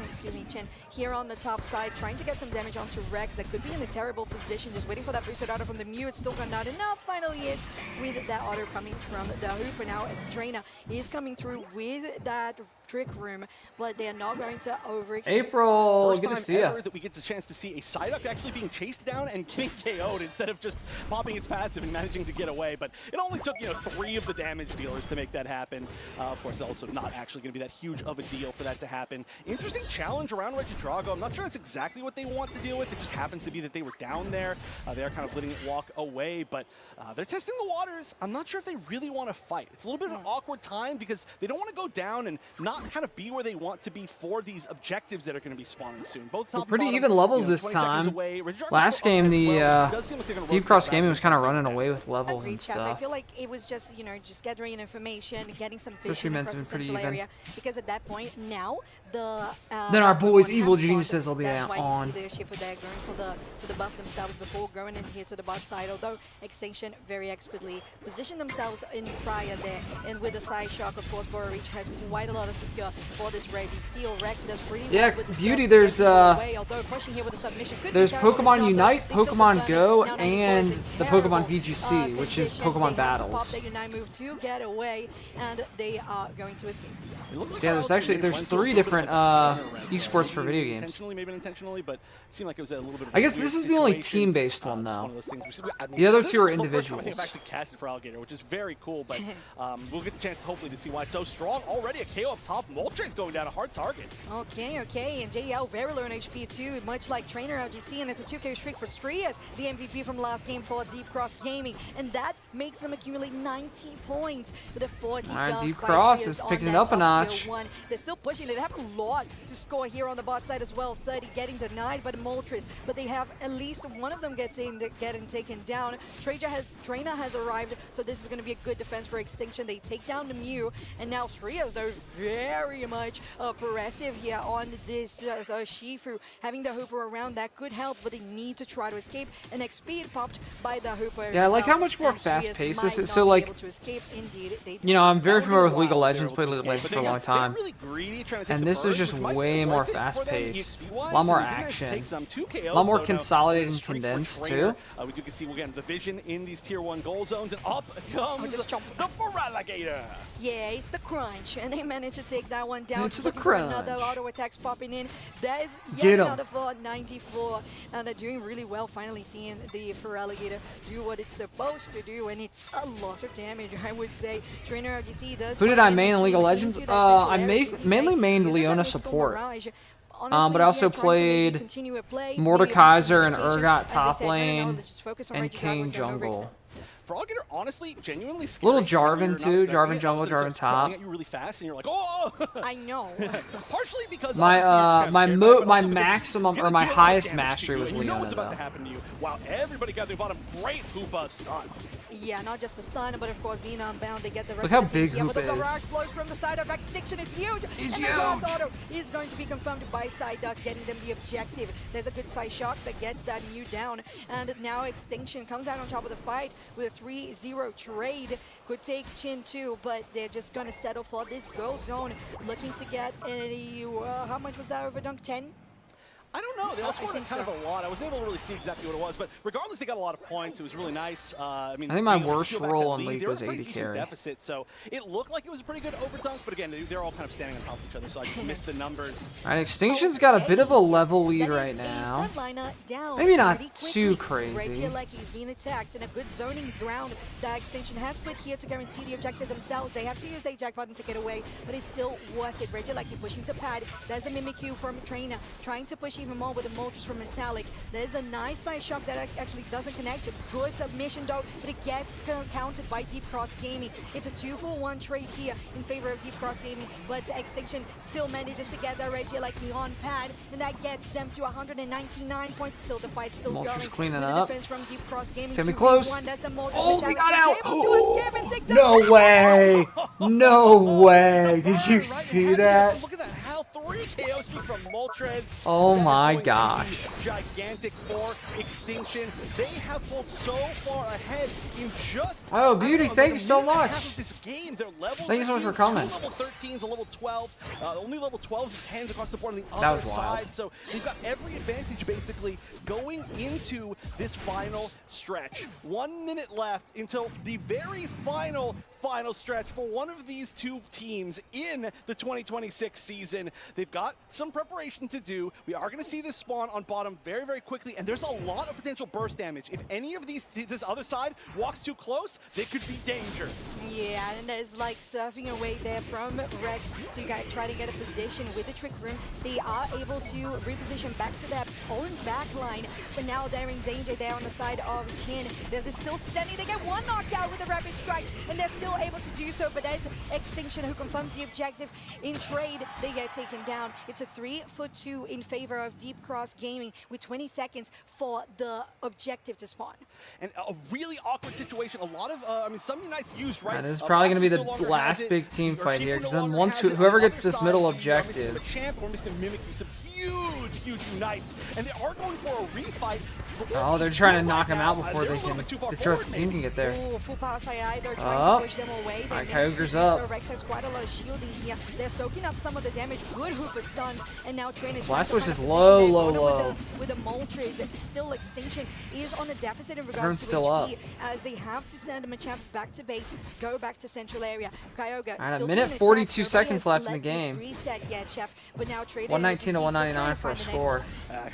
excuse me, Chen here on the top side, trying to get some damage onto Rex. That could be in a terrible position, just waiting for that boosted auto from the Mew. It's still not enough. Finally is with that auto coming from the Hooper. Now Draina is coming through with that Trick Room, but they are not going to overextend. April, First good to time see ya. ever that we get the chance to see a Psyduck actually being chased down and getting KO'd instead of just popping its passive and managing to get away. But it only took, you know, 3 of the damage dealers to make that happen. Of course, also not actually going to be that huge of a deal for that to happen. Interesting challenge around Regidrago. I'm not sure that's exactly what they want to deal with. It just happens to be that they were down there. They are kind of letting it walk away, but they're testing the waters. I'm not sure if they really want to fight. It's a little bit of an awkward time because they don't want to go down and not kind of be where they want to be for these objectives that are going to be spawning soon. Both top and Pretty bottom, even levels you know, this 20 seconds time. away. Regidrago's Last still up game, as the well. It does seem like they're gonna Deep rotate Cross back Gaming was kind of and running forth. away with levels Agreed, and Chef. I stuff. feel like it was just, you know, just gathering information, getting some Especially vision meant across to the be pretty central even. area. Because at that point, now the Then our boys, one Evil have spawned. Geniuses, will be That's why on. you see the Shifu there going for the buff themselves before going in here to the bot side. Although Extinction very expertly positioned themselves in prior there, and with the side shock, of course, Bora Reach has quite a lot of secure for this Regi. Steel Rex does pretty well with the Beauty, set to there's get people away, although pushing here with the submission could be terrible. Pokemon If not, Unite, they still Pokemon confirm it. Go, Now 94 and is a the terrible, Pokemon VGC, which is condition. Pokemon They Battle. battles. Their Unite move to get away, and they are going to escape. Yeah, there's 3 different esports for video games. Intentionally, maybe unintentionally, but it seemed like it was a little bit of I guess this is the only team-based one, though. The other 2 are individuals. I think I've actually casted for Alligator, which is very cool, but we'll get the chance hopefully to see why it's so strong. Already a KO up top. Moltres going down a hard target. Okay, and JL very low in HP too, much like Trainer LGC, and it's a 2K streak for Strias, the MVP from last game for Deep Cross Gaming, and that makes them accumulate 90 points with a 40 dunk. Deep Cross is picking it up a notch. They're still pushing it. They have a lot to score here on the bot side as well. 30 getting denied by the Moltres, but they have at least one of them getting taken down. Trainer has arrived, so this is going to be a good defense for Extinction. They take down the Mew, and now Strias, they're very much aggressive here on this Shifu. Having the Hooper around, that could help, but they need to try to escape. And XP popped by the Hooper. Yeah, I like how much more fast-paced this is. So, like, you know, I'm very familiar with League of Legends, played League of Legends for a long time. And this is just way more fast-paced. A lot more action. A lot more consolidated and condensed, too. We do see, again, the vision in these Tier 1 goal zones, and up comes the Feraligatr. Yeah, it's the crunch, and they managed to take that one down. It's the crunch. Another auto attacks popping in. That is yet another for 94, and they're doing really well. Finally seeing the Feraligatr do what it's supposed to do, and it's a lot of damage, I would say. Trainer RGC does. Who did I main in League of Legends? I mainly mained Leona support. But I also played Mordekaiser and Urgot top lane and Kane jungle. Feraligatr, honestly, genuinely scary. Little Jarvan too, Jarvan jungle, Jarvan top. At you really fast, and you're like, oh! I know. Partially because my maximum or my highest mastery was Leona. You know what's Leona, about to happen to you. Wow, everybody got their bottom. Great Hoopa stun. Yeah, not just the stun, but of course being unbound, they get the rest. Look how of the team. big Yeah, Hoop but the is. barrage blows from the side of Extinction is huge. He's and huge. the last auto is going to be confirmed by Psyduck, getting them the objective. There's a good side shock that gets that Mew down, and now Extinction comes out on top of the fight with a 3-0 trade. Could take Chin too, but they're just going to settle for this goal zone, looking to get a how much was that over dunk? 10? I don't know. They all scored kind of a lot. I was able to really see exactly what it was, but regardless, they got a lot of points. It was really nice. I think my worst roll in League was 80 carry. Deficit, so it looked like it was a pretty good overdunk, but again, they're all kind of standing on top of each other, so I just missed the numbers. All right, Extinction's got a bit of a level lead right now. Maybe not too crazy. Regieleki's being attacked in a good zoning ground that Extinction has put here to guarantee the objective themselves. They have to use their jack button to get away, but it's still worth it. Regieleki pushing to pad. There's the Mimikyu from Trainer, trying to push even more with the Moltres from Metallic. There's a nice side shock that actually doesn't connect. A good submission though, but it gets countered by Deep Cross Gaming. It's a 2-for-1 trade here in favor of Deep Cross Gaming, but Extinction still manages to get that Regieleki on pad, and that gets them to 199 points. Still, the fight's still Moltres going. cleaning with it the up. defense from Deep Cross Gaming. It's gonna be close. That's the Moltres. Oh, we got out! Able to escape and take the No way! No way! Did you see that? Look at that! How 3 KO streak from Moltres. Oh That is my going to be gosh! gigantic for Extinction. They have pulled so far ahead in just. Oh, Beauty, thank you so much. Half of this game, their levels. Thank you so much for coming. 2 level 13s, a level 12, only level 12s and 10s across the board on the That other was wild. side. So they've got every advantage basically going into this final stretch. 1 minute left until the very final stretch for one of these two teams in the 2026 season. They've got some preparation to do. We are going to see this spawn on bottom very, very quickly, and there's a lot of potential burst damage. If any of this other side walks too close, they could be danger. Yeah, and there's like surfing away there from Rex to try to get a position with the Trick Room. They are able to reposition back to their own back line, but now they're in danger there on the side of Chin. There's still standing. They get one knockout with the rapid strikes, and they're still able to do so, but there's Extinction who confirms the objective. In trade, they get taken down. It's a 3-for-2 in favor of Deep Cross Gaming with 20 seconds for the objective to spawn. And a really awkward situation. A lot of, some Unites used, right? And this is probably going to be the last big team fight here, because then once whoever gets this middle objective. Champ or Mr. Mimikyu, some huge unites, and they are going for a refight. Oh, they're trying to knock him out before they start team can get there. Ooh, full power side, they're trying to push them away. Alright, Kyogre's up. So Rex has quite a lot of shielding here. They're soaking up some of the damage. Good hoop is stunned, and now Train is Blast trying Switch to is find a low. position with the Moltres. Still, Extinction is on a deficit in regards to still HP, up. as they have to send Machamp back to base, go back to central area. Kyogre Alright, still a minute being 42 attacked. seconds Nobody left in the has game. let it reset yet, Chef, but now Trader 119 to still trying 199 for a find the score.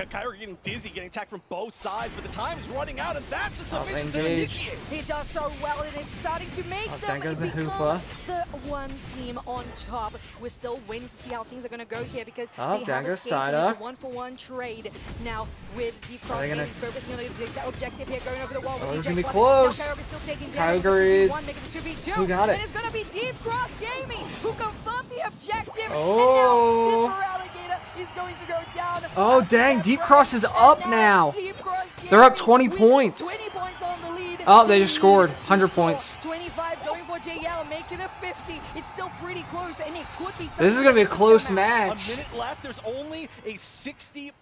Kyogre getting dizzy, getting attacked from both sides, but the time is running out, and that's a submission to engage. initiate. He does so well, and it's starting to make them there goes the become Hoopa. the one team on top. We're still waiting to see how things are going to go here, because Oh, they there have goes escaped, and it's a Psyduck. 1-for-1 trade now with Deep Cross they gonna- Gaming focusing on the objective here, going over the wall. Oh, with this is DJ gonna be Flood. close. Now Kyogre's still taking damage. Kyogre is- 2v1, making it 2v2. Who got it? And it's going to be Deep Cross Gaming who confirmed the objective. Oh. And now this Feraligatr is going to go down. Oh, after dang, that Deep run. Cross is And up now. Deep Cross They're up Gaming 20 with points. 20 points on the lead. Oh, they just The scored. lead to 100 score. points. 25 going for JL, making it 50. It's still pretty close, and it could be This is going to be a close A match. minute left. There's only a 60,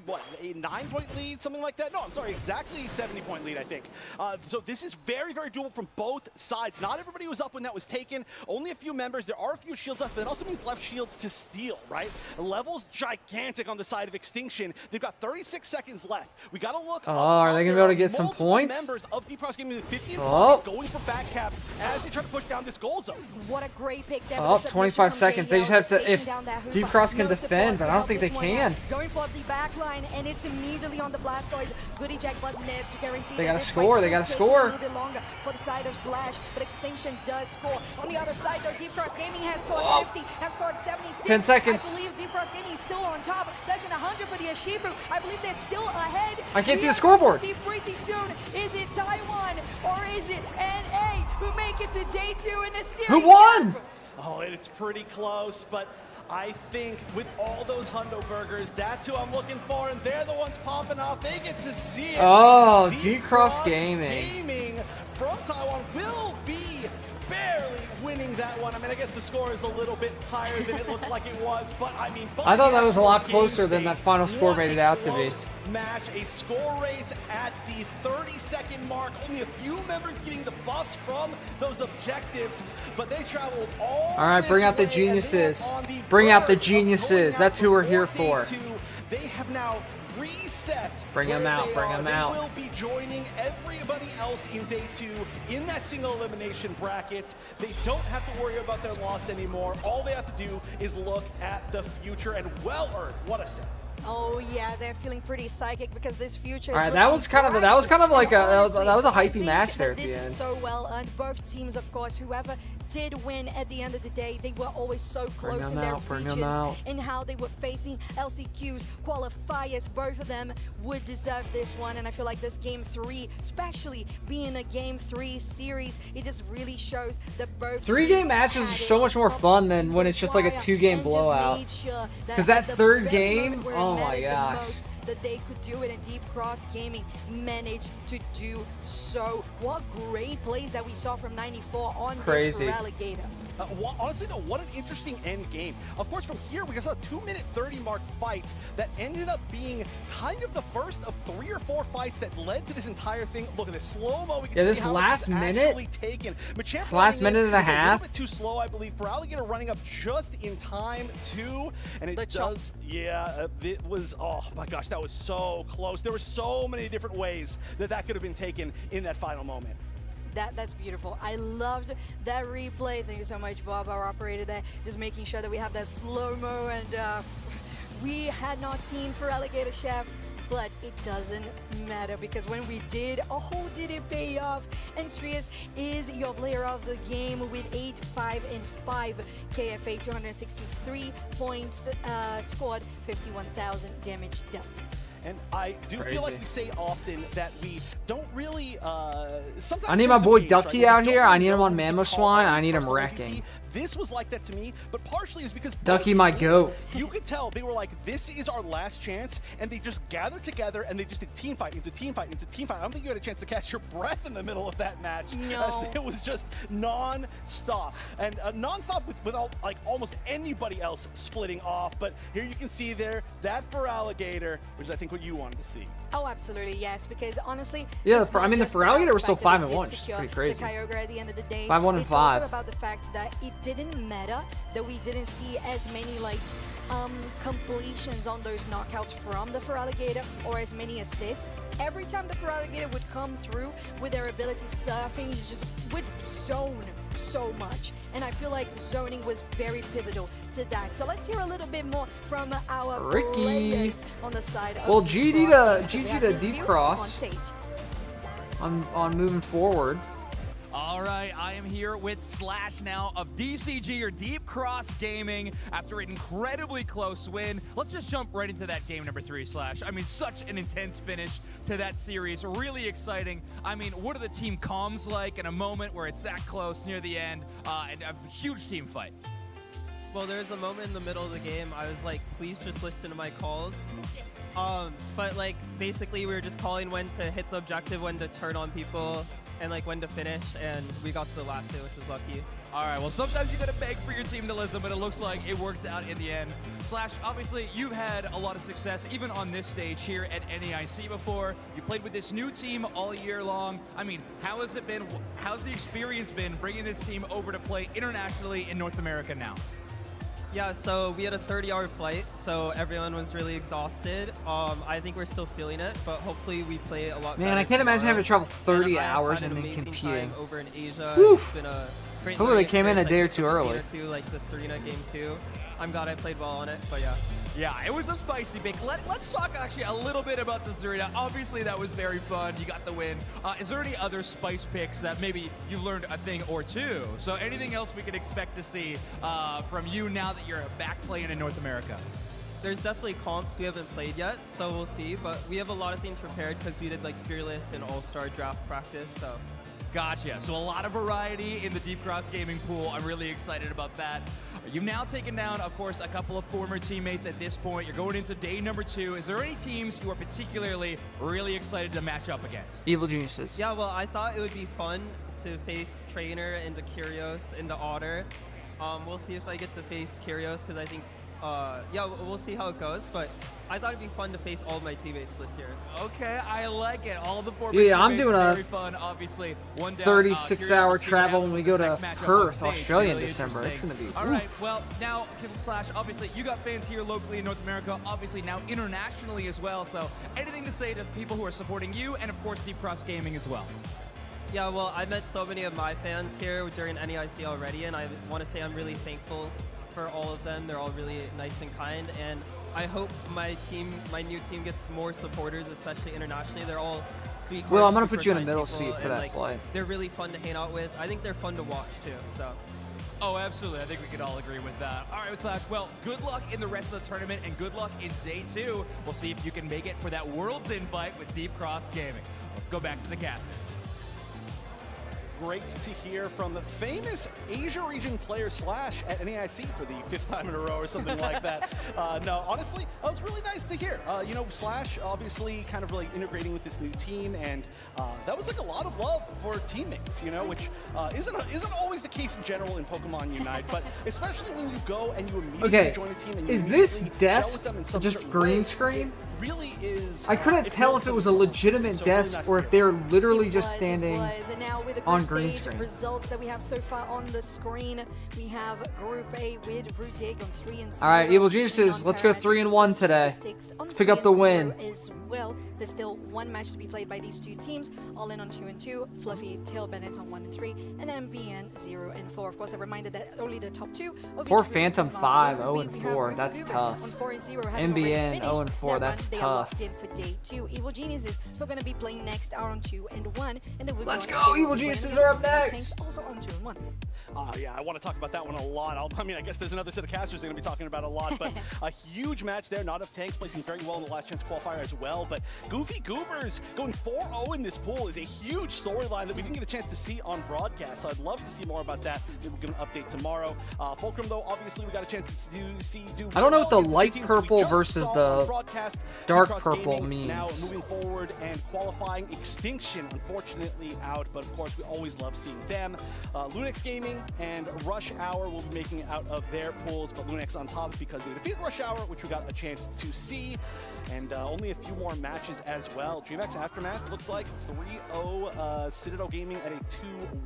what, a 9-point lead, something like that? No, I'm sorry, exactly 70-point lead, I think. So this is very, very doable from both sides. Not everybody was up when that was taken. Only a few members. There are a few shields left, but it also means left shields to steal, right? Level's gigantic on the side of Extinction. They've got 36 seconds left. We got to look. Oh, up are top. they gonna There be able to are get some multiple points? Members of Deep Cross Gaming with 50 and Oh. going for back caps as they try to push down this goal zone. What a great pick there. Oh, with the 25 submission from seconds. They just have to- taking if down that Hoopa. Deep Cross can No defend, support but I don't to think help they this one can. out. Going for the back line, and it's immediately on the Blastoise. Good eject button there to guarantee They that gotta this score, fight they gotta still taking score. a little bit longer for the side of Slash, but Extinction does score. On the other side, though, Deep Cross Gaming has scored 50, have scored 76. 10 seconds. I believe Deep Cross Gaming is still on top. That's in 100 for the Ashifu. I believe they're still ahead. I can't see We the are going scoreboard. to see pretty soon. Is it Taiwan or is it NA who make it to day 2 in the series? Who won? Chef? Oh, it's pretty close, but I think with all those Hundo Burgers, that's who I'm looking for, and they're the ones popping off. They get to see it. Oh, Deep Cross Gaming. Gaming from Taiwan will be barely winning that one. I mean, I guess the score is a little bit higher than it looked like it was, but I mean, I thought that was a lot game closer than that state, final score what made it a out to be. close match, a score race at the 30-second mark. Only a few members getting the buffs from those objectives, but they traveled all right, this bring out the way, and they were geniuses. on the Bring out the verge of geniuses. going out That's who we're here before for. day 2. They have now reset. Bring 'em where out, they bring are. 'em They out. will be joining everybody else in day 2 in that single elimination bracket. They don't have to worry about their loss anymore. All they have to do is look at the future, and well earned. What a set. Oh yeah, they're feeling pretty psychic because this future is All right, looking that was kind of like bright. a And honestly, that was a I hypey think match that there at the this end. is so well earned. Both teams, of course, whoever did win at the end of the day, they were always so close in their bring 'em regions out. and how they were facing LCQs, qualifiers. Both of them would deserve this one, and I feel like this game 3, especially being a game 3 series, it just really shows that both 3-game teams matches had are so it much more up fun to than the when it's just like a wire 2-game and just blowout. made sure 'Cause that at the third very game, moment where it oh my mattered the gosh. most, that they could do it, and Deep Cross Gaming managed to do so. What great plays that we saw from 94 on Crazy. this Feraligatr. Honestly, though, what an interesting end game. Of course, from here, we saw a 2-minute 30-mark fight that ended up being kind of the first of 3 or 4 fights that led to this entire thing. Look at this slow-mo. We can Yeah, see this how last it's minute- actually taken. Machamp this last running in minute and a is half. a little bit too slow, I believe. Feraligatr running up just in time, too. And it The chop. does, yeah, it was, oh my gosh, that was so close. There were so many different ways that that could have been taken in that final moment. That's beautiful. I loved that replay. Thank you so much, Bob, our operator there, just making sure that we have that slow-mo, and we had not seen Feraligatr, Chef, but it doesn't matter because when we did, oh, did it pay off? And Trias is your player of the game with 8, 5, and 5 KFA, 263 points scored, 51,000 damage dealt. And I do feel like we say often that we don't really, sometimes I need my there's boy some games, Ducky right, out we here. don't I really need him know on who we Mammo call Swine. our I need him personal wrecking. MVP. This was like that to me, but partially is because Ducky, both my teams, goat. you could tell they were like, this is our last chance, and they just gathered together and they just did team fight into team fight into team fight. I don't think you had a chance to catch your breath in the middle of that match. No. As it was just non-stop. And non-stop without like almost anybody else splitting off. But here you can see there, that for Alligator, which is I think what you wanted to see. Oh, absolutely, yes, because honestly, Yeah, it's the not the just Feralligator about were still the fact that 5-1, they which did is secure pretty crazy. The Kyogre at the end of the day. 5-1 and it's 5. also about the fact that it didn't matter that we didn't see as many like completions on those knockouts from the Feralligator or as many assists. Every time the Feralligator would come through with their ability surfing, you just would zone so much, and I feel like zoning was very pivotal to that. So let's hear a little bit more from our players on the side of GG to Deep Cross on stage. on moving forward. All right, I am here with Slash now of DCG or Deep Cross Gaming after an incredibly close win. Let's just jump right into that game number 3, Slash. I mean, such an intense finish to that series. Really exciting. I mean, what are the team comms like in a moment where it's that close near the end and a huge team fight? Well, there was a moment in the middle of the game I was like, please just listen to my calls. But like basically we were just calling when to hit the objective, when to turn on people, and like when to finish, and we got to the last hit, which was lucky. All right, well, sometimes you gotta beg for your team to listen, but it looks like it worked out in the end. Slash, obviously, you've had a lot of success, even on this stage here at NAIC before. You played with this new team all year long. I mean, how has it been? How's the experience been bringing this team over to play internationally in North America now? Yeah, so we had a 30-hour flight, so everyone was really exhausted. I think we're still feeling it, but hopefully we play a lot better. Man, I can't imagine having to travel 30 and hours and and then amazing competing. time over in Asia. Oof. It's been a great Hopefully they learning came in a experience, day or like, two the early. game too, like the Serena game too. I'm glad I played well on it, but yeah. Yeah, it was a spicy pick. Let's talk actually a little bit about the Zarina. Obviously, that was very fun. You got the win. Is there any other spice picks that maybe you've learned a thing or two? So anything else we can expect to see from you now that you're back playing in North America? There's definitely comps we haven't played yet, so we'll see. But we have a lot of things prepared because we did like Fearless and All-Star draft practice, so. Gotcha. So a lot of variety in the Deep Cross Gaming pool. I'm really excited about that. You've now taken down, of course, a couple of former teammates at this point. You're going into day number 2. Is there any teams you are particularly really excited to match up against? Evil Geniuses. Yeah, well, I thought it would be fun to face Trainer into Kyrios into Otter. We'll see if I get to face Kyrios because I think, yeah, we'll see how it goes. But I thought it'd be fun to face all my teammates this year. Okay, I like it. All the former Yeah, I'm teammates doing are a very fun. Obviously, one down. 36-hour travel when we go to next matchup on Perth, stage. Australia in Really December. It's interesting. going to be all right. Well, now Slash, obviously you got fans here locally in North America. Obviously now internationally as well. So anything to say to people who are supporting you, and of course Deep Cross Gaming as well? Yeah, well, I met so many of my fans here during NAIC already, and I want to say I'm really thankful for all of them. They're all really nice and kind, and I hope my new team gets more supporters, especially internationally. They're all sweet. Well, I'm going to super put you in a kind middle people, seat for and, that like, flight. They're really fun to hang out with. I think they're fun to watch too, so. Oh, absolutely. I think we can all agree with that. All right, Slash. Well, good luck in the rest of the tournament, and good luck in day 2. We'll see if you can make it for that Worlds invite with Deep Cross Gaming. Let's go back to the casters. Great to hear from the famous Asia region player Slash at NAIC for the 5th time in a row or something like that. No, honestly, that was really nice to hear. You know, Slash obviously kind of really integrating with this new team, and that was like a lot of love for teammates, you know, which isn't always the case in general in Pokemon Unite, but especially when you go and you immediately join a team and you is this desk with them in some just certain green way, screen? Really is. I couldn't tell if it was a legitimate desk or if they're literally just standing And now with the on group green stage screen. results that we have so far on the screen, we have Group A with Rudig on 3 and 0. All right, Evil Geniuses, let's go 3-1 today. Let's pick up the win. As well, there's still one match to be played by these two teams. All in on 2-2. Fluffy Tail Bennett on 1-3, and MBN 0-4. Of course, a reminder that only the top 2 of Poor each group Phantom advances 5, on Group B. We have 0-4. Ruther That's Goobers tough. On 4-0, having already MBN finished 0-4. that That's run. They are tough. locked in for day 2. Evil Geniuses who are going to be playing next are on 2-1, and then we're Let's going go, to Evil Geniuses are up next. Tanks also on 2-1. Yeah, I want to talk about that one a lot. I mean, I guess there's another set of casters they're going to be talking about a lot, but a huge match there. Not enough tanks placing very well in the last chance qualifier as well. well. But Goofy Goobers going 4-0 in this pool is a huge storyline that we didn't get a chance to see on broadcast. So I'd love to see more about that. Maybe we'll give an update tomorrow. Fulcrum, though, obviously we got a chance to see I don't know what the light purple versus the dark purple means. Now moving forward and qualifying. Extinction, unfortunately, out, but of course we always love seeing them. Lunex Gaming and Rush Hour will be making it out of their pools, but Lunex on top because they defeated Rush Hour, which we got a chance to see, and only a few more matches as well. DreamHack Aftermath looks like 3-0 Citadel Gaming at a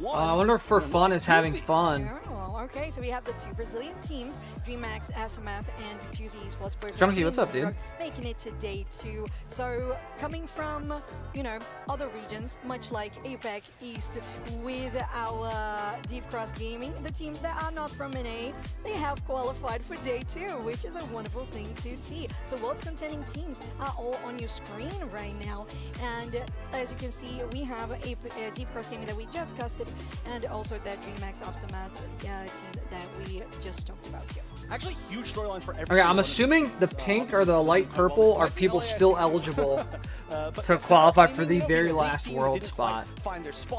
2-1. I wonder if For Fun is having fun. Oh, okay, so we have the two Brazilian teams, DreamHack Aftermath and Tuesday Esports. Jonathan, what's up, dude? Making it to day 2. So coming from, you know, other regions, much like APAC East, with our Deep Cross Gaming, the teams that are not from NA, they have qualified for day 2, which is a wonderful thing to see. So world's contending teams are all on your screen right now, and as you can see, we have a Deep Cross Gaming that we just casted, and also that DreamHack Aftermath team that we just talked about too. Actually, huge storyline for every. Okay, I'm assuming the pink or the light purple are people still eligible to qualify for the very last world spot.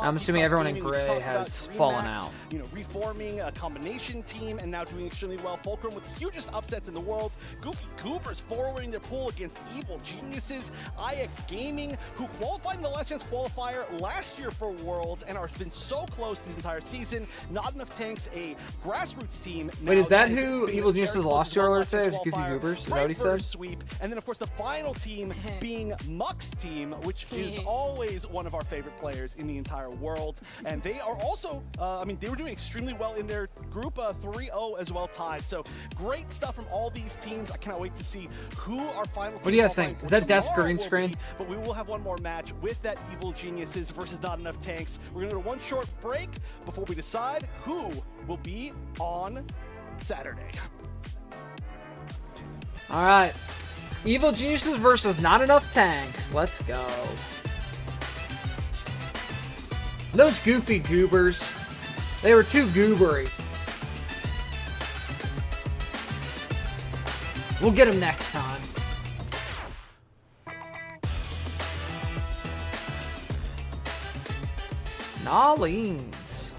I'm assuming everyone in gray has fallen out. You know, reforming a combination team and now doing extremely well. Fulcrum with the hugest upsets in the world. Goofy Goobers forwarding their pool against Evil Geniuses. IX Gaming, who qualified in the Last Chance qualifier last year for Worlds and have been so close this entire season. Not Enough Tanks, a grassroots team. Wait, is that who Evil Geniuses lost to earlier today? Goofy Goobers? Is that what he said? Sweep. And then, of course, the final team being Muck's team, which is always one of our favorite players in the entire world. And they are also, I mean, they were doing extremely well in their group 3-0 as well, tied. So great stuff from all these teams. I cannot wait to see who our final team. What do you guys think? Is that desk green screen? But we will have one more match with that Evil Geniuses versus Not Enough Tanks. We're going to go to one short break before we decide who will be on Saturday. All right. Evil Geniuses versus Not Enough Tanks. Let's go. Those Goofy Goobers. They were too goobery. We'll get them next time. Nolines.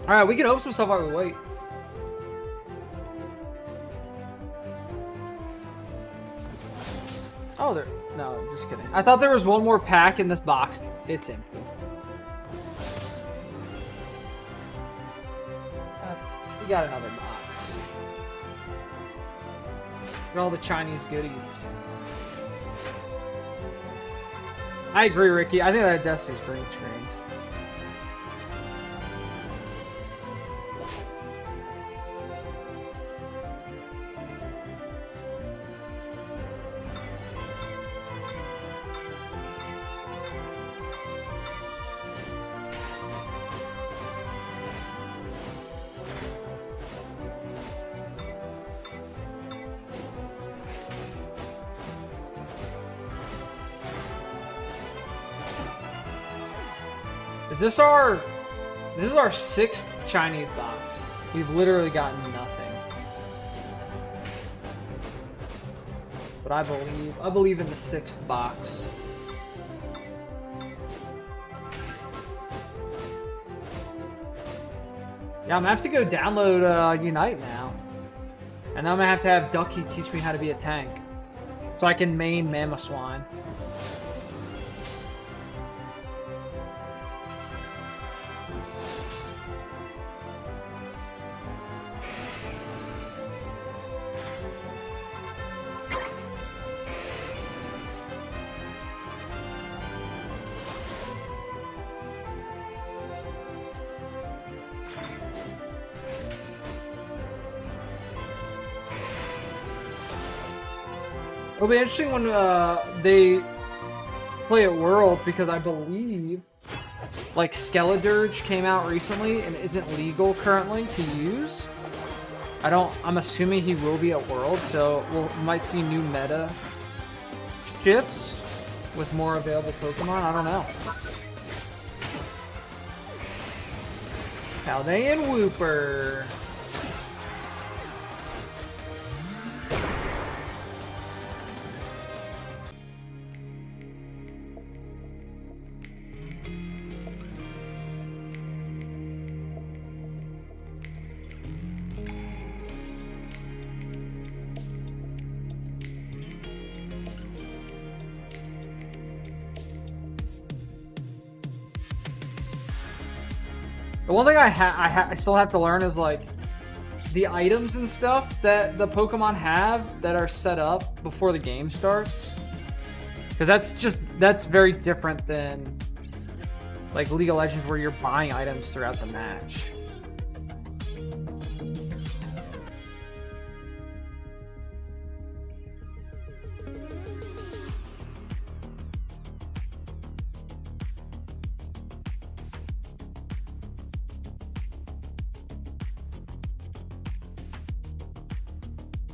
Alright, we can open some stuff while we wait. Oh, there. No, just kidding. I thought there was one more pack in this box. It's empty. We got another box. Got all the Chinese goodies. I agree, Ricky. I think that desk is green screened. This is our 6th Chinese box. We've literally gotten nothing. But I believe in the 6th box. Yeah, I'm gonna have to go download Unite now. And I'm gonna have to have Ducky teach me how to be a tank. So I can main Mamoswine. It'll be interesting when they play at World, because I believe like Skeledirge came out recently and isn't legal currently to use. I'm assuming he will be at World, so we might see new meta shifts with more available Pokemon. I don't know. Paldean Wooper. The one thing I still have to learn is like the items and stuff that the Pokemon have that are set up before the game starts. Because that's very different than like League of Legends where you're buying items throughout the match.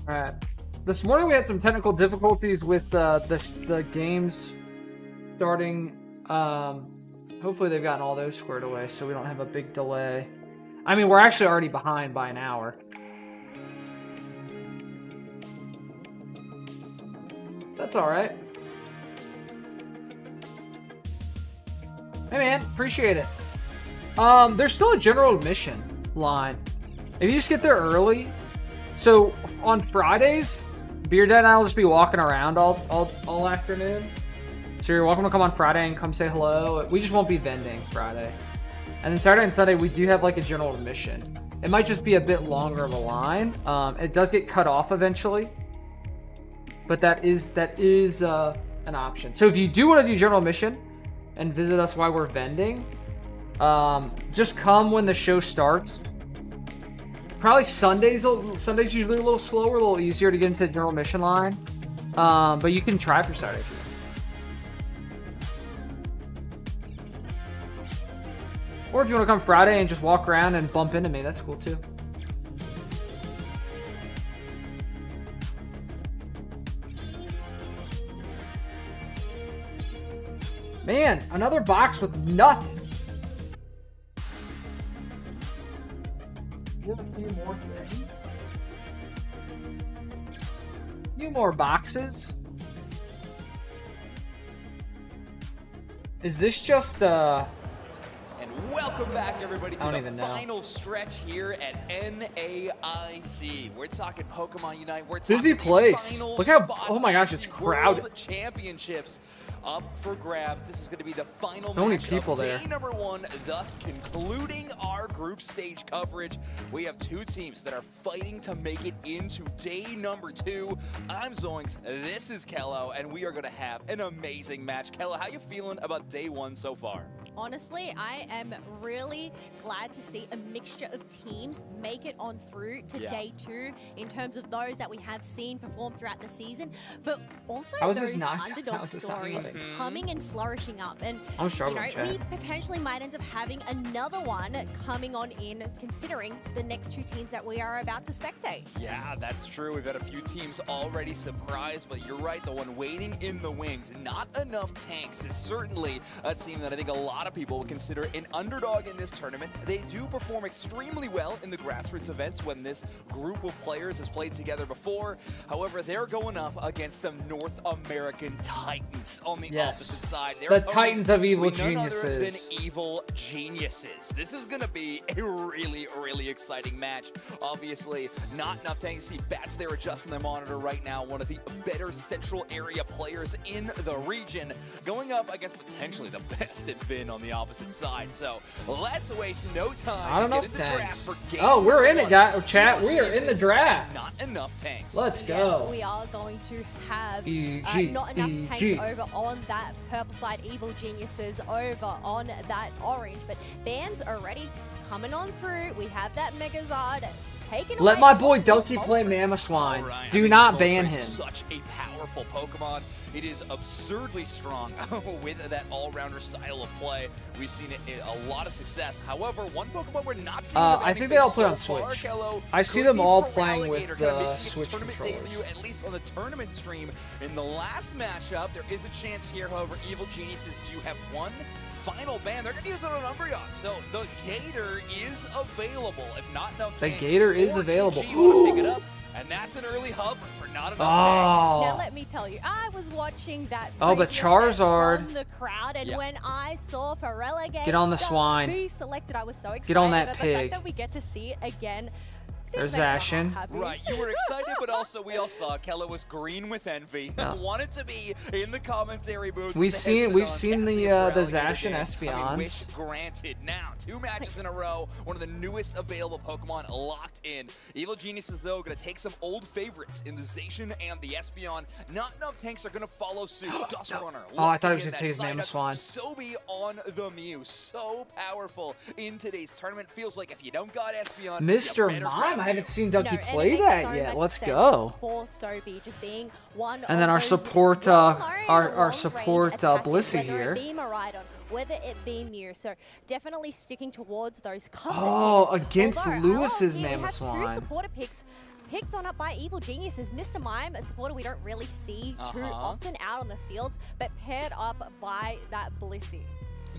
Alright. This morning we had some technical difficulties with the games starting. Hopefully they've gotten all those squared away so we don't have a big delay. I mean, we're actually already behind by an hour. That's alright. Hey man, appreciate it. There's still a general admission line. If you just get there early. So on Fridays, Beer Dad and I will just be walking around all afternoon. So you're welcome to come on Friday and come say hello. We just won't be vending Friday. And then Saturday and Sunday, we do have like a general admission. It might just be a bit longer of a line. It does get cut off eventually. But that is an option. So if you do want to do general admission and visit us while we're vending, just come when the show starts. Probably Sundays usually a little slower, a little easier to get into the general admission line. But you can try for Saturday if you want. Or if you want to come Friday and just walk around and bump into me, that's cool too. Man, another box with nothing. You have a few more things. A few more boxes. Is this just And welcome back, everybody, to the know. final stretch here at NAIC. We're talking Pokemon Unite. We're Busy talking place. the final Look how- spot oh my gosh, at it's the crowded. World Championships up for grabs. This is going to be the final So many match people of there. day number 1, thus concluding our group stage coverage. We have 2 teams that are fighting to make it into day number 2. I'm Zoinks, this is Kello, and we are going to have an amazing match. Kello, how you feeling about day 1 so far? Honestly, I am really glad to see a mixture of teams make it on through to day 2 in terms of those that we have seen perform throughout the season, but also How is this those not- how underdog is this not stories loading? coming and flourishing up. And I'm struggling, we chat. potentially might end up having another one coming on in, considering the next 2 teams that we are about to spectate. Yeah, that's true. We've had a few teams already surprised, but you're right, the one waiting in the wings. Not enough tanks is certainly a team that I think a lot of people would consider an underdog in this tournament. They do perform extremely well in the grassroots events when this group of players has played together before. However, they're going up against some North American titans on the opposite side. Their The opponents Titans of Evil will be none other Geniuses. than Evil Geniuses. This is going to be a really, really exciting match. Obviously, not enough tanks. See Bats there adjusting their monitor right now. One of the better central area players in the region going up against potentially the best at Vin on the opposite side. So let's waste no time Not and enough get into tanks. draft for game Oh, we're in it, one. guys. Chat, Evil we are in the Geniuses draft. and not enough tanks. Let's Yes, go. we are going to have EG, not enough tanks EG. over on that purple side, Evil Geniuses over on that orange, but Bands already coming on through. We have that Megazard taken Let away my boy from Donkey play Moltres. Mamoswine. All right, Do I mean, not this ban Moltres him. is such a powerful Pokemon. It is absurdly strong with that all-rounder style of play. We've seen it in a lot of success. However, one Pokemon we're not seeing in the I banning think they all phase play on so far, Switch. Kello, I see could them be all Feraligatr playing with kind of the making its Switch tournament controllers. debut, at least on the tournament stream. In the last matchup, there is a chance here, however, Evil Geniuses do have one final ban. They're going to use it on Umbreon. So the Gator is available. If not enough The tanks, Gator is or available. EG want to pick it up. And that's an early hover for not enough tanks. Now Oh. let me tell you, I was watching that Oh, the previous set Charizard. from the crowd, and when I saw Feraligatr Get on the swine. be selected, I was so excited Get on that at the pig. fact that we get to see it again. There's makes my heart Ashen. happy. Right, you were excited, but also we all saw Kella was green with envy. Yeah. Wanted to be in the commentary booth. We've with the seen headset we've on, seen casting the it for Zash Alligator and Game. I mean, wish Espeons. granted. Now, 2 matches in a row, one of the newest available Pokemon locked in. Evil Geniuses, though, going to take some old favorites in the Zacian and the Espeon. Not enough tanks are going to follow suit. Dust Runner. Oh, I thought he was locking gonna take his in that Mamoswine. Sobi on the Mew. So powerful in today's tournament. Feels like if you don't got Espeon, you Mr. better Mime, grab I haven't Mew. seen No, Ducky and play it makes that so yet. much Let's sense go. For Sobi just being one And then of our those support, well-known our support, long-range Blissey attackers, here. whether it be Miraidon, whether it be Mew. So definitely sticking towards those comfort Oh, picks. against Although, Lewis's we have 2 Mamoswine. supporter picks picked on up by Evil Geniuses. Mr. Mime, a supporter we don't really see too often out on the field, but paired up by that Blissey.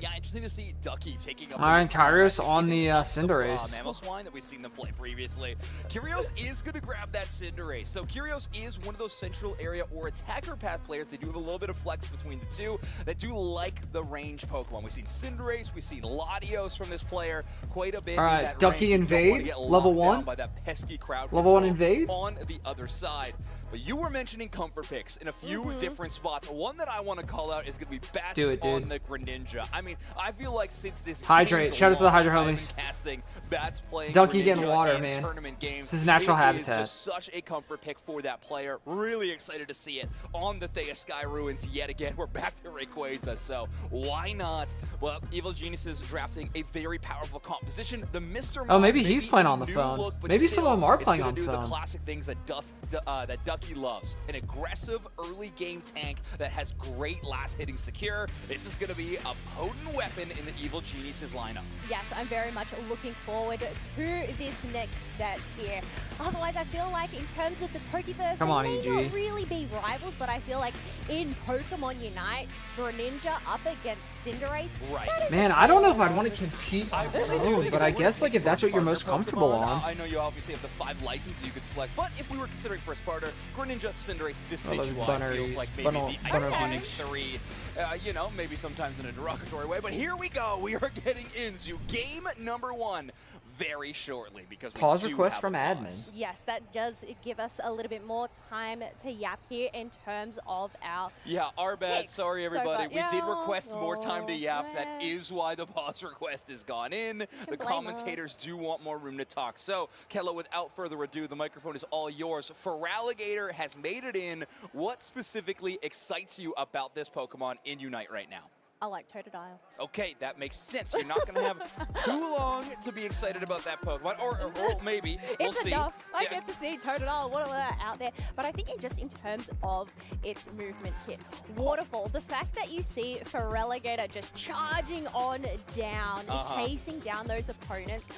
Yeah, interesting to see Ducky taking up Iron the Tyrus Mamoswine, on giving the up Cinderace. Mamoswine that we've seen them play previously. Curios is going to grab that Cinderace. So Curios is one of those central area or attacker path players. They do have a little bit of flex between the two that do like the range Pokemon. We've seen Cinderace, we've seen Latios from this player quite a bit. All in right, that Ducky range. You don't wanna invade, get level locked down 1. by that pesky crowd Level 1 control invade. on the other side. But you were mentioning comfort picks in a few different spots. One that I want to call out is going to be Bats Do it, dude. on the Greninja. I mean, I feel like since this Hydrate. game's Shout out to the launch, Hydro I've been homies. casting Bats playing Ducky getting Greninja water, in man. tournament games. It's his natural It habitat. is just such a comfort pick for that player. Really excited to see it on the Thea Sky Ruins yet again. We're back to Rayquaza, so why not? Well, Evil Geniuses drafting a very powerful composition. The Mr. Oh, maybe Mime, he's playing on the new phone. look, but Maybe some still, of them are it's playing gonna on do phone. the classic things that that Ducky loves. An aggressive early game tank that has great last hitting secure. This is going to be a potent weapon in the Evil Geniuses lineup. Yes, I'm very much looking forward to this next set here. Otherwise, I feel like in terms of the Pokeverse, Come on, they may EG. not really be rivals, but I feel like in Pokemon Unite, Greninja up against Cinderace, Right. that is Man, a I don't know if tale I'd want of to compete I on really do road, think but if I we were guess to like pick if that's what you're first most partner comfortable Pokemon, on. I know you obviously have the 5 licenses you could select, but if we were considering first partner, Greninja, Cinderace, those Decidueye bunneries. feels like maybe the Bunner iconic beach. 3, you know, maybe sometimes in a derogatory way, but here we go. We are getting into game number 1 very shortly because we Pause do request have from a admin. pause. Yes, that does give us a little bit more time to yap here in terms of our Yeah, our bad. picks. Sorry, So everybody. far- We did Yeah, request more time to yap. yeah. That is why the pause request has gone in. The blame commentators us. do want more room to talk. So, Kella, without further ado, the microphone is all yours. Feraligatr has made it in. What specifically excites you about this Pokemon in Unite right now? I like Totodile. Okay, that makes sense. You're not going to have too long to be excited about that Pokemon. Or maybe. We'll It's see. enough. I Yeah. get to see Totodile, what are that out there. But I think just in terms of its movement kit, Waterfall, the fact that you see Feraligatr just charging on down, chasing down those opponents,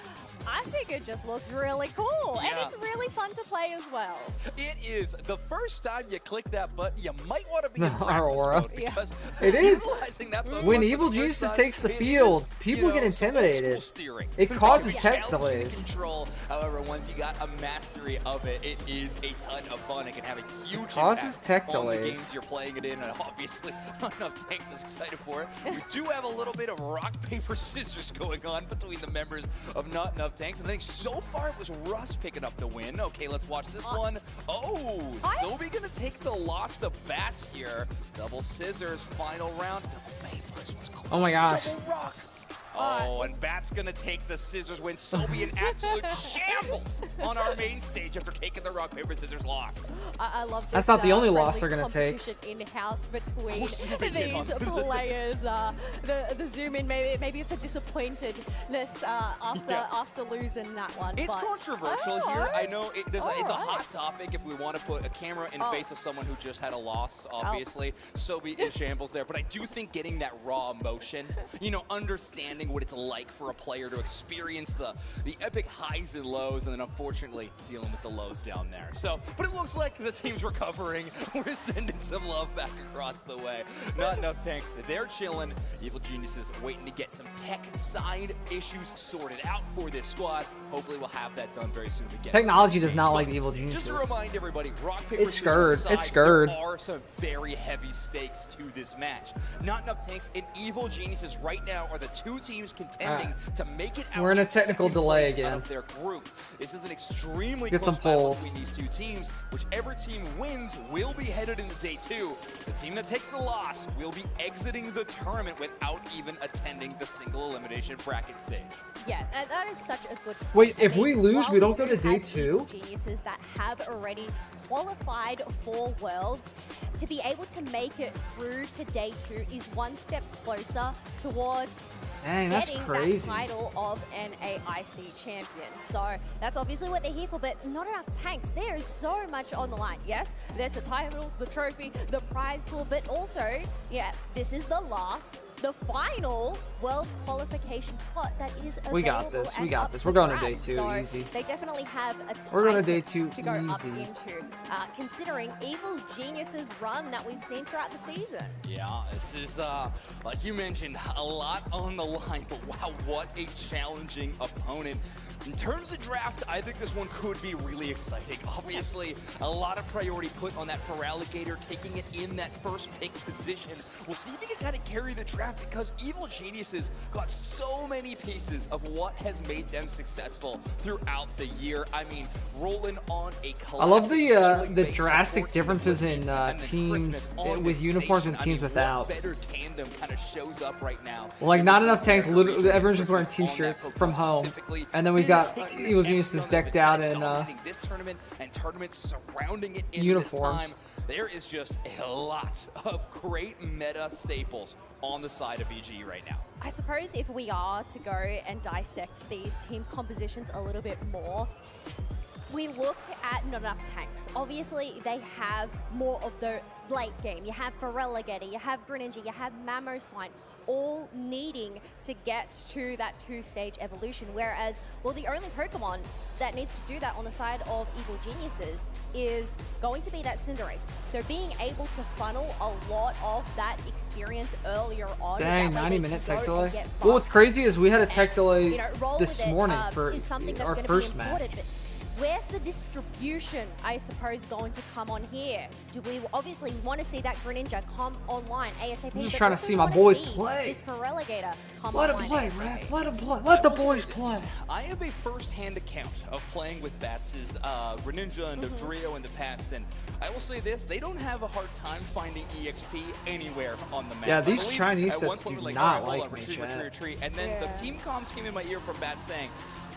I think it just looks really cool. And Yeah. it's really fun to play as well. It is. The first time you click that button, you might want to be in Our practice aura. mode because It is. utilizing that Pokemon When for Evil the first Geniuses time, takes the it field, is, people get some intimidated. old school steering. It causes can be tech challenging to delays. control. However, once you got a mastery of it, it is a ton of fun. It can have a huge Causes impact tech on the delays. games you're playing it in, and obviously, not enough tanks is excited for it. We do have a little bit of rock, paper, scissors going on between the members of Not Enough Tanks, and I think so far it was Russ picking up the win. Okay, let's watch this one. Oh, Sobi gonna take the loss to Bats here. Double scissors, final round. Double papers was close. Oh my gosh. Double rock. Oh, and Bat's gonna take the scissors win. Sobi in absolute shambles on our main stage after taking the rock, paper, scissors loss. I love this. That's not the only loss they're friendly gonna take. competition in-house between course you did, these yeah. players. The zoom in, maybe it's a disappointedness after losing that one. It's but- controversial Oh, here. I alright. know it's a Alright. hot topic if we want to put a camera in Oh. face of someone who just had a loss, obviously. Sobi in shambles there. But I do think getting that raw emotion, you know, understanding what it's like for a player to experience the epic highs and lows, and then unfortunately dealing with the lows down there. So, but it looks like the team's recovering. We're sending some love back across the way. Not Enough Tanks. They're chilling. Evil Geniuses waiting to get some tech side issues sorted out for this squad. Hopefully we'll have that done very soon again. Technology does not like Evil Geniuses. Just to remind everybody, rock, paper, It's scissors scared. aside, It's scared. there are some very heavy stakes to this match. Not Enough Tanks and Evil Geniuses right now are the two teams teams contending to make it out. We're in a in technical second delay place again. Out of their group. This is an extremely Get close some battle polls. between these two teams. Whichever team wins will be headed into day 2. The team that takes the loss will be exiting the tournament without even attending the single elimination bracket stage. Yeah, and that is such a good point. Wait, I if we mean, lose, while we don't go do to day have 2? evil geniuses that have already qualified for Worlds, to be able to make it through to day 2 is one step closer towards Dang, that's getting crazy. that title of NAIC champion. So that's obviously what they're here for, but not enough tanks. There is so much on the line. Yes, there's the title, the trophy, the prize pool, but also, yeah, this is the final Worlds qualification spot that is available. We got this. We and got up this. for We're going to day grabs. 2 So easy. they definitely have a We're going to title day 2 to go up easy. into, considering Evil Genius's run that we've seen throughout the season. Yeah, this is, like you mentioned, a lot on the line, but wow, what a challenging opponent. In terms of draft, I think this one could be really exciting. Obviously, a lot of priority put on that Feraligatr, taking it in that first pick position. We'll see if he can kind of carry the draft because Evil Geniuses got so many pieces of what has made them successful throughout the year. I mean, rolling on a I love the healing-based drastic support differences in and then teams Christmas on with this uniforms and station. teams I mean, without. what better tandem kind of shows up right now? Like, in not this enough tanks. America Literally, region everyone's just wearing on that t-shirts focus from home. specifically. And then we've They're got taking this Evil Epsilon Geniuses that's decked been out kinda in dominating this tournament and tournaments surrounding it in uniforms. this time. There is just a lot of great meta staples on the side of EG right now. I suppose if we are to go and dissect these team compositions a little bit more, we look at not enough tanks. Obviously, they have more of the late game. You have Feraligatr, you have Greninja, you have Mamoswine, all needing to get to that 2-stage evolution. Whereas, well, the only Pokemon that needs to do that on the side of Evil Geniuses is going to be that Cinderace. So being able to funnel a lot of that experience earlier on. Dang, that way 90-minute they can tech go delay. and get Well, what's buffed crazy is we had a and, tech delay you know, roll this with it, morning for is something that's our gonna first be match. important. But where's the distribution, I suppose, going to come on here? Do we obviously want to see that Greninja come online ASAP? I'm just but trying to also see we my wanna boys see play. This Feraligatr come Let him online play, ASAP. Ref. Let him play. Let the I will boys say play. this, I have a first-hand account of playing with Bats' Greninja and Dodrio in the past, and I will say this, they don't have a hard time finding EXP anywhere on the map. Yeah, I these believe Chinese at sets one point do we're like, not all right, hold like on, me, retreat, chat. retreat, retreat, and then the team comms came in my ear from Bats saying,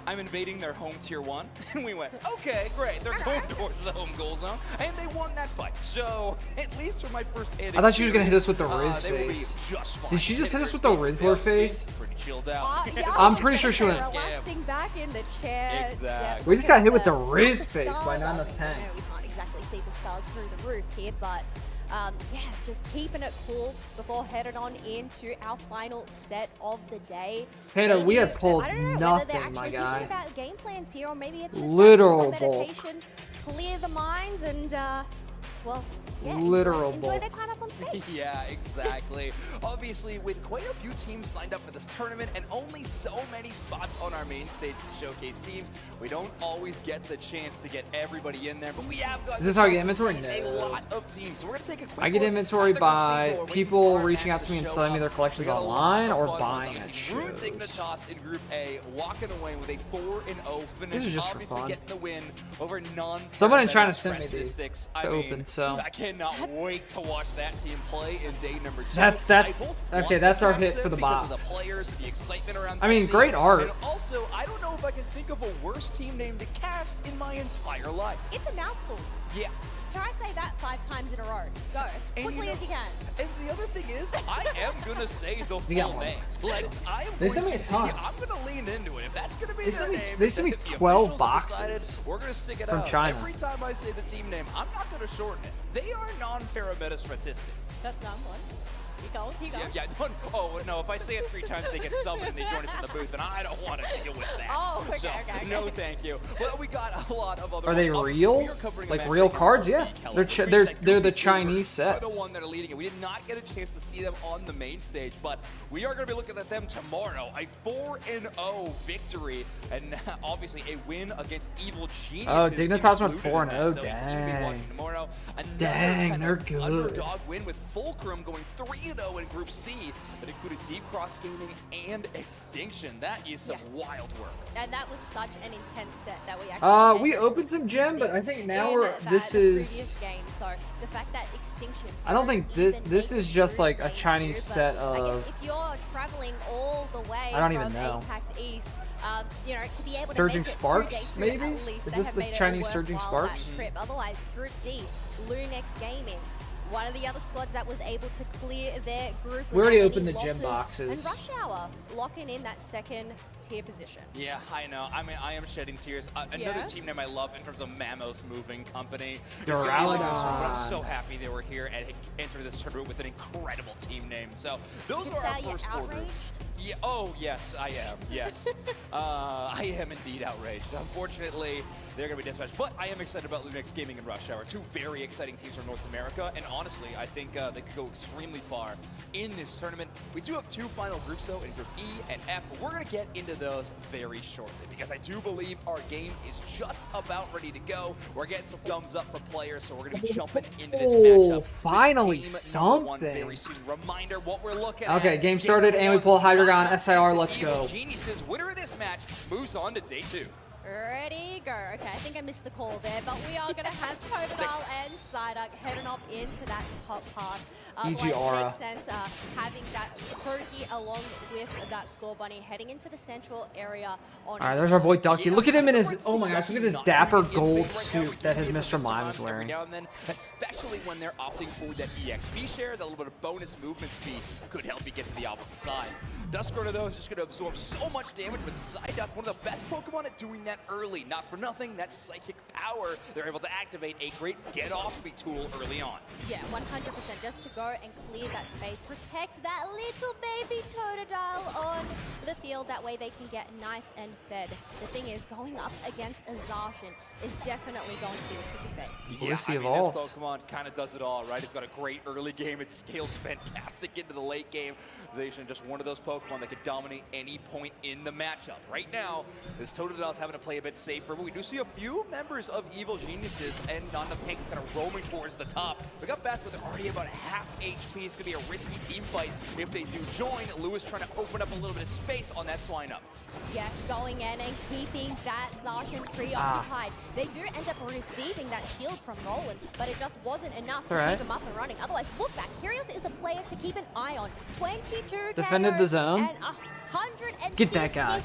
I'm invading their home tier 1, and we went, okay, great, they're going towards the home goal zone, and they won that fight. So, at least for my first-hand I thought she was gonna hit us with the experience, Riz they will be face. just fine. Did she just hit us First with the game, Rizzler yeah, face? she's pretty chilled out. Yeah, I'm pretty sure she went- relaxing back in the chair. Exactly. We just got hit with the Look at Riz the face by stars. not enough tank. I know we can't exactly see the stars through the roof here, but yeah, just keeping it cool before heading on into our final set of the day. Peter, we Maybe- have pulled I don't know whether nothing, they're my actually guy. thinking about game plans here, or maybe it's just Literal that bulk. meditation, clear the mind, and well, yeah, Literal enjoy bulk. their time up on stage. Yeah, exactly. Obviously, with quite a few teams signed up for this tournament and only so many spots on our main stage to showcase teams, we don't always get the chance to get everybody in there, but we have got Is this how I get chance to inventory? see a No. lot of teams. So we're going to take a quick I get look inventory at the group stage by while we're waiting people for our reaching out match to me and show selling me up. their collections We got a lot online of or fun buying ones. at Obviously, Rude shows. Dignitas in Group A walking away with a 4-0 finish. This is just for Obviously fun. getting the win over non. Someone in China sent me these statistics. to I mean, open, so- I cannot wait to watch that team play in day number 2. That's- I both want okay, to that's our cast hit them for the because of box. the players, the excitement around I mean, that great team. art. And also, I don't know if I can think of a worse team name to cast in my entire life. It's a mouthful. Yeah. Try to say that 5 times in a row. Go as And quickly you know- as you can. And the other thing is, I am gonna say the We got full one. name. Like, I am They going sent me to. a ton. Yeah, I'm gonna lean into it. If that's gonna be They their sent me- name, they sent me if the 12 officials have decided, boxes we're gonna stick it from out. China. Every time I say the team name, I'm not gonna shorten it. They are non-parameta statistics. That's number 1. Keep going, keep going. Yeah, don't. Oh no! If I say it 3 times, they get summoned and they join us in the booth, and I don't want to deal with that. Oh, okay, so, okay. no, thank you. Well, we got a lot of other. Are they ones. Obviously, real? we are covering a Like match real right now cards? with Yeah. the They're California. they're That they're the Goofy Chinese Goobers are sets. the one that are leading it. We did not get a chance to see them on the main stage, but we are going to be looking at them tomorrow. A 4-0 victory, and obviously a win against Evil Geniuses. Oh, Dignitas went included in that. 4-0, So a team to be watching dang. tomorrow. Another Dang, kind they're of good. underdog win with Fulcrum going 3-0 3-0 in Group C that included Deep Cross Gaming and Extinction. That is some wild work. And that was such an intense set that we actually we opened some gem, but I think now this previous is. game. So the fact that Extinction. I don't think this is just like a Chinese set I guess of. if you're traveling all the way I don't even from know. APAC East, you know, to be able to Surging make it Sparks, through day 2 maybe? at least, Is they this have the made it Chinese a Surging worthwhile, Sparks? that trip. Otherwise, Group D, Lunex Gaming. One of the other squads that was able to clear their group. We already without opened any the gym losses, boxes. And Rush Hour locking in that second tier position. Yeah, I know. I mean, I am shedding tears. Another team name I love in terms of Mamos Moving Company. It's gonna be this one, but I'm so happy they were here and entered this tournament with an incredible team name. So those are our first 4 groups. Yeah. Oh yes, I am. Yes, I am indeed outraged. Unfortunately, they're going to be dispatched. But I am excited about Lunex Gaming and Rush Hour, 2 very exciting teams from North America. And honestly, I think they could go extremely far in this tournament. We do have 2 final groups, though, in Group E and F. But we're going to get into those very shortly because I do believe our game is just about ready to go. We're getting some thumbs up from players, so we're going to be jumping into this matchup. Finally this game #1 something. very soon. Reminder what we're looking at. Okay, game started, and we pull Hydreigon SIR. Let's Evil go. Geniuses, winner of this match, moves on to day 2. Ready, go. Okay, I think I missed the call there, but we are going to have Totodile and Psyduck heading up into that top part. EG It Aura. makes sense having that Fergie along with that Score Bunny heading into the central area. On Alright, there's our boy Ducky. Look at him in his. Oh my gosh, look at his dapper gold suit that his Mr. Mime is wearing. Now and then, especially when they're opting for that EXP share, that little bit of bonus movement speed could help you get to the opposite side. Duskroner, though, is just going to absorb so much damage, but Psyduck, one of the best Pokemon at doing that early. Not for nothing, that psychic power, they're able to activate a great get-off-me tool early on. Yeah, 100%. Just to go and clear that space, protect that little baby Totodile on the field. That way they can get nice and fed. The thing is, going up against a Zacian is definitely going to be a tricky thing. Yeah, I mean, this Pokemon kind of does it all, right? It's got a great early game. It scales fantastic into the late game. Zacian, just one of those Pokemon that could dominate any point in the matchup. Right now, this Totodile's having to play a bit safer, but we do see a few members of Evil Geniuses and not enough tanks kind of roaming towards the top. We got fast, but they're already about half HP. It's going to be a risky team fight if they do join. Lewis trying to open up a little bit of space on that Swine-Up. Yes, going in and keeping that Zacian preoccupied. They do end up receiving that shield from Roland, but it just wasn't enough to keep him up and running. Otherwise, look back. Curious is a player to keep an eye on. 22 defended the zone. And 155,000 Get that guy.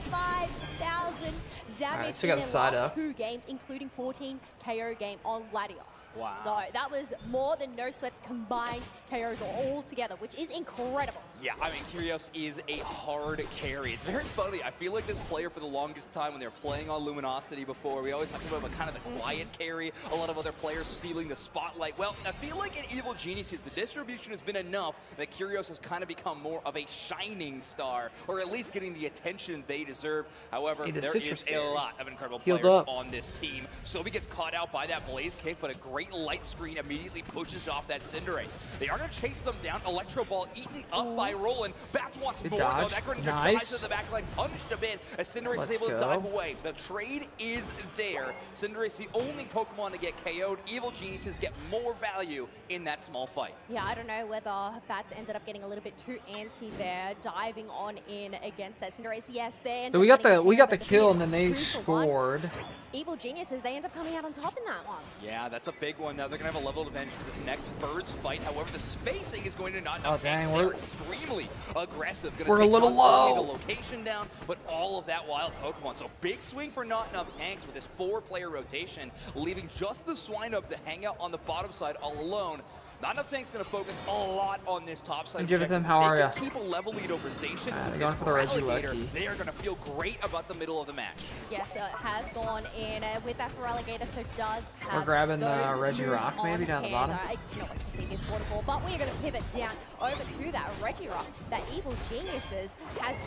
damage so got in the the side last up. 2 games, including 14 KO game on Latios. Wow. So that was more than No Sweat's combined KOs all together, which is incredible. Yeah, I mean, Curios is a hard carry. It's very funny. I feel like this player for the longest time when they were playing on Luminosity before, we always talked about him kind of the quiet carry, a lot of other players stealing the spotlight. Well, I feel like in Evil Geniuses, the distribution has been enough that Curios has kind of become more of a shining star, or at least getting the attention they deserve. However, there is a lot of incredible players on this team. Sobi gets caught out by that Blaze Kick, but a great light screen immediately pushes off that Cinderace. They are going to chase them down. Electro Ball eaten up by Roland. Bats wants more, though. That Greninja dives to the back line, punched a bit as Cinderace is able to dive away. The trade is there. Cinderace, the only Pokemon to get KO'd. Evil Geniuses get more value in that small fight. Yeah, I don't know whether Bats ended up getting a little bit too antsy there, diving on in against that Cinderace. Yes, they ended up we got the kill, and then they scored. Evil Geniuses, they end up coming out on top in that one. Yeah, that's a big one. Now they're going to have a level advantage for this next Birds fight. However, the spacing is going to not enough tanks. They're extremely aggressive. We're a little low. The location down, but all of that wild Pokemon. So big swing for not enough tanks with this 4-player rotation, leaving just the Swine-Up to hang out on the bottom side all alone. Not enough tanks going to focus a lot on this top side. Give it them. How are ya? Keep a level lead over Zacian. They're going for the Regieleki. They are going to feel great about the middle of the match. Yes, it has gone in with that Feraligatr, so does have We're grabbing the those Regirock moves maybe on down the hand. bottom. I cannot wait to see this waterfall, but we are going to pivot down over to that Regirock that Evil Geniuses has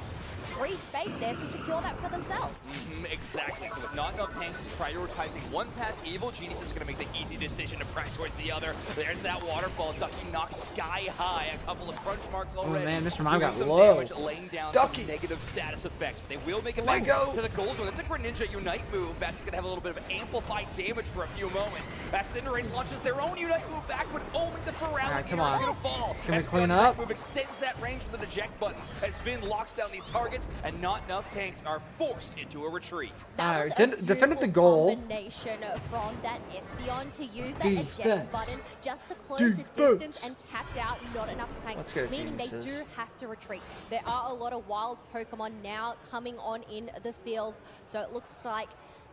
free space there to secure that for themselves. Exactly. So with not enough tanks prioritizing one path, Evil Geniuses is going to make the easy decision to press towards the other. There's that waterfall. Ducky knocked sky high. A couple of crunch marks already. Oh man, Mr. Mime got some low. damage, laying down Ducky. some negative status effects. But they will make it Let back go. to the goal zone. That's a Greninja Unite move. That's going to have a little bit of amplified damage for a few moments. As Cinderace launches their own Unite move back, but only the Feraligatr come is on. going to fall. Can we As clean Unite up? move extends that range with an eject button. As Finn locks down these targets, and not enough tanks are forced into a retreat. That was Alright, a defended the beautiful goal. combination from that Espeon to use that Defense. eject button just to close the Defense. distance and catch out not enough tanks, Let's go, meaning they geniuses. do have to retreat. There are a lot of wild Pokemon now coming on in the field, so it looks like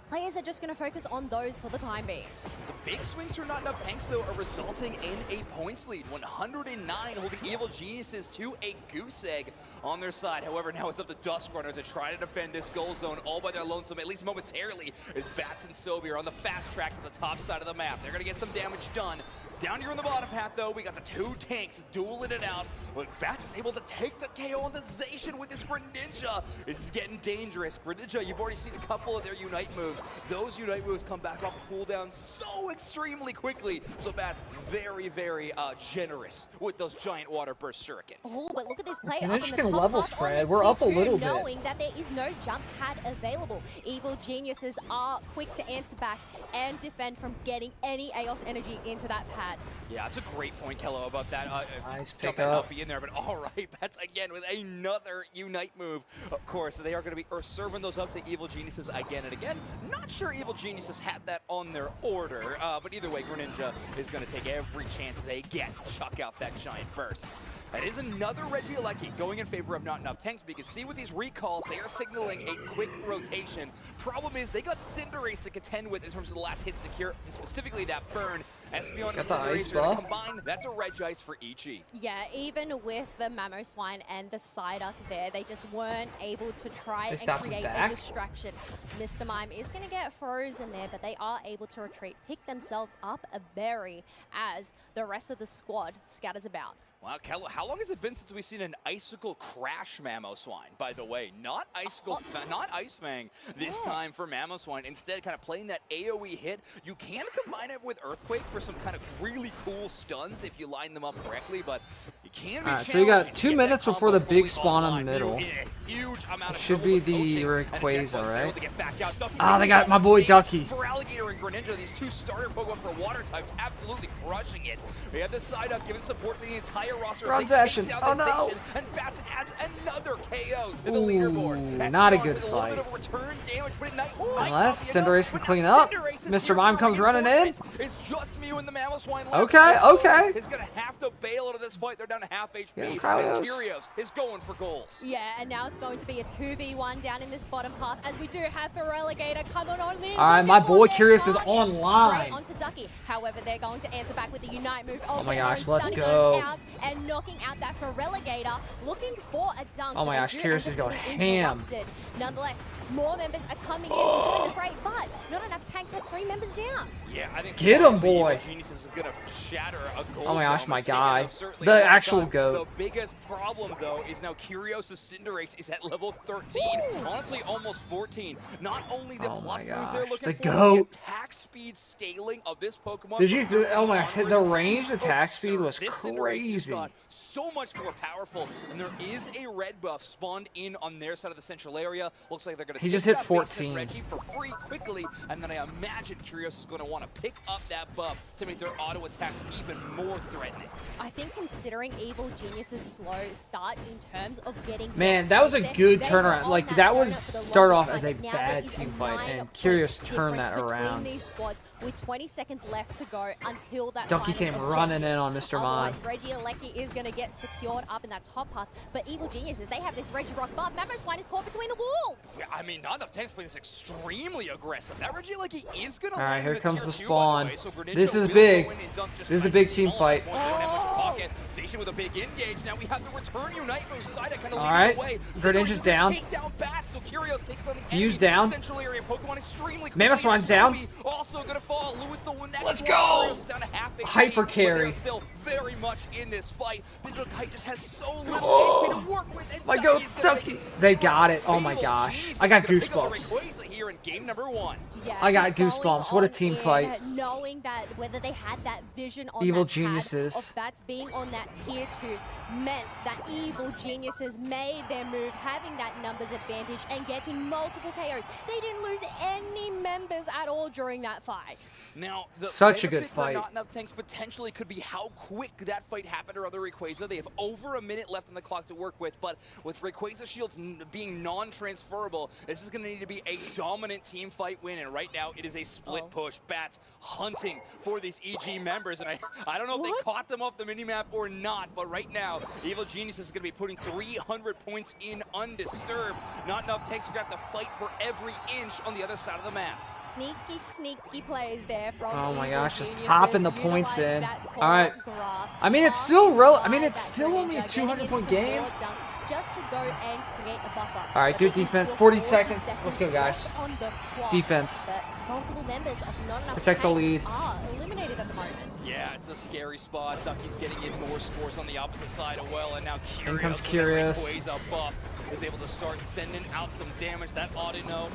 players are just going to focus on those for the time being. Some big swings for not enough tanks, though, are resulting in a points lead. 109 holding Evil Geniuses to a goose egg on their side. However, now it's up to Duskrunner to try to defend this goal zone all by their lonesome, at least momentarily, as Bats and Sobi are on the fast track to the top side of the map. They're going to get some damage done. Down here on the bottom path, though, we got the two tanks dueling it out. But Bats is able to take the KO on the Zacian with this Greninja. This is getting dangerous. Greninja, you've already seen a couple of their Unite moves. Those Unite moves come back off cooldown so extremely quickly. So Bats very, very generous with those giant water burst shurikens. Oh, but look at this play And up it's in the just top level half on spread. this We're up a tier two, little bit. knowing that there is no jump pad available. Evil Geniuses are quick to answer back and defend from getting any AOS energy into that pad. Yeah, that's a great point, Kello, about that. Nice Jump pick might up. not be in there, but all right, Bats again with another Unite move. Of course, they are going to be serving those up to Evil Geniuses again and again. Not sure Evil Geniuses had that on their order, but either way, Greninja is going to take every chance they get to chuck out that giant burst. That is another Regieleki going in favor of not enough tanks, but you can see with these recalls, they are signaling a quick rotation. Problem is, they got Cinderace to contend with in terms of the last hit secure, and specifically that burn. Espeon and Got the ice Cinderace are going to buff. combine. That's a Regice for EG. Yeah, even with the Mamoswine and the Psyduck there, they just weren't able to try They and stopped his create a back? distraction. Mr. Mime is going to get frozen there, but they are able to retreat, pick themselves up a berry as the rest of the squad scatters about. Wow, Kello, how long has it been since we've seen an Icicle Crash Mamoswine, by the way? Not Icicle, not Ice Fang this time for Mamoswine. Instead, kind of playing that AoE hit. You can combine it with Earthquake for some kind of really cool stuns if you line them up correctly, but it can be Alright, so you got challenging 2 to get minutes that before the combo big fully spawn in online. the middle. You get a huge amount of Should trouble be with the poaching, and Rayquaza, Jet Bug's able right? to get back out. Ducky Ah, takes they got so my much boy damage. Ducky. For Alligator and Greninja, these two starter Pokemon for water types, absolutely crushing it. We have the Psyduck giving support to the entire roster. Run as they chase session. down Oh, the no. station, and Bats adds another KO to the Ooh, leaderboard. As not a Spawn good with a little fight. bit of return damage, but it might Unless not be enough. Cinderace can But now clean up. Cinderace is Mr. here Mime for comes running in. reinforcements. It's just Mew and the Mamoswine left. Okay, And Sobi okay. is going to have to bail out of this fight. They're down to half HP. Yeah, And Cryos. Kyrios is going for goals. Yeah, and now it's going to be a 2v1 down in this bottom half as we do have Feraligatr coming on in. All right, looking my for boy their Curious is target. online. Straight onto Ducky. However, they're going to answer back with the Unite move. Oh my Venom gosh, let's stunning go. him out and knocking out that Feraligatr, looking for a dunk. Oh my but gosh, they do Curious end is up going getting ham. interrupted. Nonetheless, more members are coming in to join the fray, but not enough tanks had 3 members down. Yeah, I think Get him, boy. Genius is going to shatter a goal. Oh my gosh, zone. my It's taken guy. them certainly The a long actual time. GOAT. The biggest problem, though, is now Kyrios' Cinderace is at level 13. Honestly, almost 14. Not only the Oh plus my moves they're gosh, looking the for, GOAT. the attack speed scaling of this Pokemon. Did you from do? Oh my 13 gosh, the onwards range is attack speed absurd. was This Cinderace just crazy. got so much more powerful, and there is a red buff spawned in on their side of the central area. Looks like they're going to He take just hit that 14. basement Reggie for free quickly, and then I imagine Kyrios is going to want to pick up that buff to make their auto attacks even more threatening. I think considering Evil Genius's slow start in terms of getting Man, that was a there, good they turnaround. were Like, on that donut was for the started longest off as time, a but now bad there is team a fight, 9 and point Curious turned difference that around. between these squads with 20 seconds left to go until that Ducky final came objective. running in on Mr. Mime. Otherwise, Regieleki is going to get secured up in that top path, but Evil Geniuses, they have this Regirock buff. Mamoswine is caught between the walls. Yeah, I mean, not enough tanks playing this extremely aggressive. That Regieleki is going to All right, land here in comes tier the 2, spawn. by the way, so Greninja This is will big. go in and dunk just This is a right big in team small fight. amount. Don't have much pocket. Zacian with a big engage. Now we have the return Unite move. Psyduck kind of All leading right. the way. Greninja's down. Take down Bats, so Curios takes on the Fuse enemy down. central area. Pokemon extremely Mammoth quickly. Swan's down. Also gonna fall. Lewis the one next Let's one. go. Curios is down to half HP, Hyper but carry. they're still very much in this fight. Digital Kite just has so little Oh. HP to work with. And My Ducky's gonna Ducky. make it They so got it. Oh my Evil gosh. Genius I got is gonna pick up the goosebumps. Rayquaza here in game number 1. Yeah, I got just going goosebumps. What a on team in, fight. Knowing that whether they had that vision on Evil that pad Geniuses. of Bats being on that tier 2 meant that Evil Geniuses made their move, having that numbers advantage and getting multiple KOs. They didn't lose any members at all during that fight. Now, the Such a good benefit for fight. Not enough tanks potentially could be how quick that fight happened or other Rayquaza. They have over a minute left on the clock to work with, but with Rayquaza shields being non-transferable, this is going to need to be a dominant team fight win, and right now it is a split push. Bats hunting for these EG members, and I don't know if they caught them off the minimap or not, but right now, Evil Genius is going to be putting 300 points in undisturbed. Not enough tanks are going to have to fight for every inch on the other side of the map. Sneaky, sneaky plays there from Oh my Evil gosh, just Geniuses, popping the points utilizing in. that tall All right. grass, I mean, it's passing still by it's that still only a Greninja, 200-point getting in game. some more dunks just to go and create a buffer. All right, But good there is defense. still 40 seconds. Let's go, guys. left on the clock, Defense. but multiple members of not enough Protect the tanks lead. are eliminated at the moment. Yeah, it's a scary spot. Ducky's getting in more scores on the opposite side as well, and now Curios, comes with Curios. that Rayquaza buff, is able to start sending out some damage. That Audino,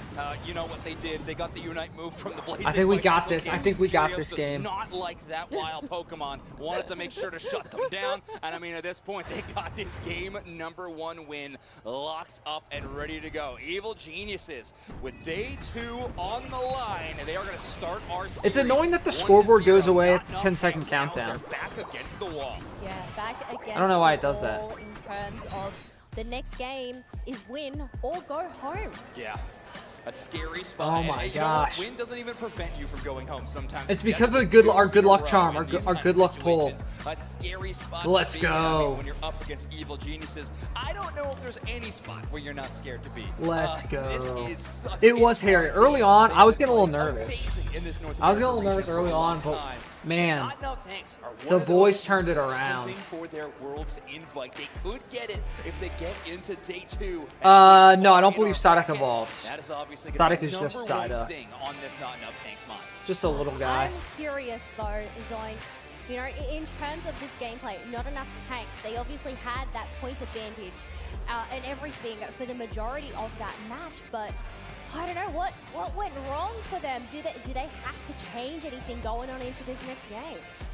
you know what they did. They got the Unite move from the Blazing I think we Light got Steel this. I game. think we got Curios this does game. not like that wild Pokemon. Wanted to make sure to shut them down, and I mean, at this point, they got this game number 1 win locked up and ready to go. Evil Geniuses, with day 2 on the line, and they are going to start our series. It's annoying that the 1-0. scoreboard goes away Not at the enough 10-second tanks now. countdown. They're back against the wall. Yeah, back against I don't know why the it does that. wall in terms of the next game is win or go home. Yeah. A scary spot. Oh my and, you know what? gosh. Win doesn't even prevent you from going home sometimes. It's You because have of to our good luck go charm, in our these good kind of luck pull. situations. A scary spot Let's to be in, I go. mean, when you're up against Evil Geniuses. I don't know if there's any spot where you're not scared to be. Let's go. This is such It a was smart hairy. team. Early on, I was They've getting a little played nervous. amazing in this North I was getting a American little nervous region for early a long on, but time. man, Not enough tanks are one the of those boys teams turned it that are around. hunting for their world's invite. They could get it if they get into day 2. No, I don't in believe our Psyduck bracket. evolves. That is obviously going to Psyduck be is number just 1 Psyduck. thing on this Not Enough Tanks mod. Just a little guy. I'm curious though, Zoinks. You know, in terms of this gameplay, not enough tanks. They obviously had that point advantage and everything for the majority of that match, but I don't know what went wrong for them. Do they have to change anything going on into this next game?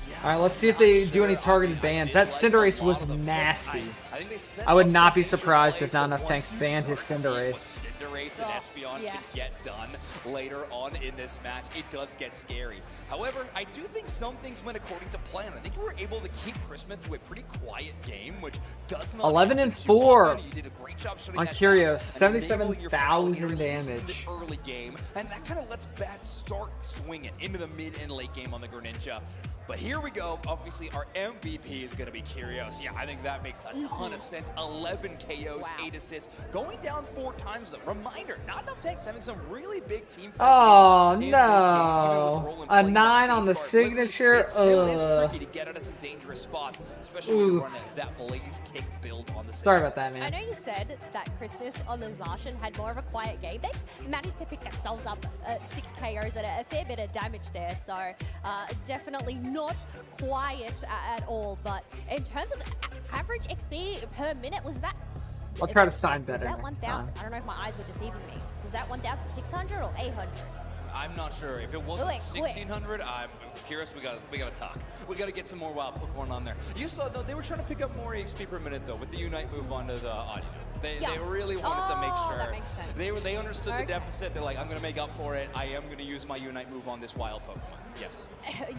Yeah, All right, let's see if I'm they not do any sure. targeted I bans. did That like Cinderace a lot was of the picks. nasty. I think they set I would up not some be major surprised if plays, Not but Enough once Tanks you banned his start seeing what Cinderace. Cinderace and Espeon yeah. can get done later on in this match, it does get scary. However, I do think some things went according to plan. I think we were able to keep Christmas to a pretty quiet game, which does not 11 happen and too 4 often. You did a great job shutting on that Curios, down and enabling your foul 77,000 here, at least in damage. the early game, and that kind of lets Bats start swinging into the mid and late game on the Greninja. But here we go. Obviously, our MVP is going to be Curios. Yeah, I think that makes a ton of sense. 11 KOs, 8 assists, going down 4 times. Though. Reminder, Not Enough Tanks having some really big team fight Oh games in this game, even no! with Roland A playing that 9 on the safeguard. Listen, signature. it still is tricky to get out of some dangerous spots, especially when Ooh. you're running that Blaze Kick build on the Sorry side. about that, I man. know you said that Christmas on the Zacian had more of a quiet game. They managed to pick themselves up 6 KOs and a fair bit of damage there, so definitely not quiet at all. But in terms of the average XP per minute, was that... I'll try to sign Was better that next 1,000? time. I don't know if my eyes were deceiving me. Was that 1,600 or 800? I'm not sure. If it wasn't Quick. 1,600, I'm curious. We got to talk. We got to get some more wild Pokemon on there. You saw though they were trying to pick up more EXP per minute though with the Unite move onto the audio. They Yes. really wanted to make Oh, sure that makes sense. they understood Okay. the deficit. They're like, I'm going to make up for it. I am going to use my Unite move on this wild Pokemon. Yes.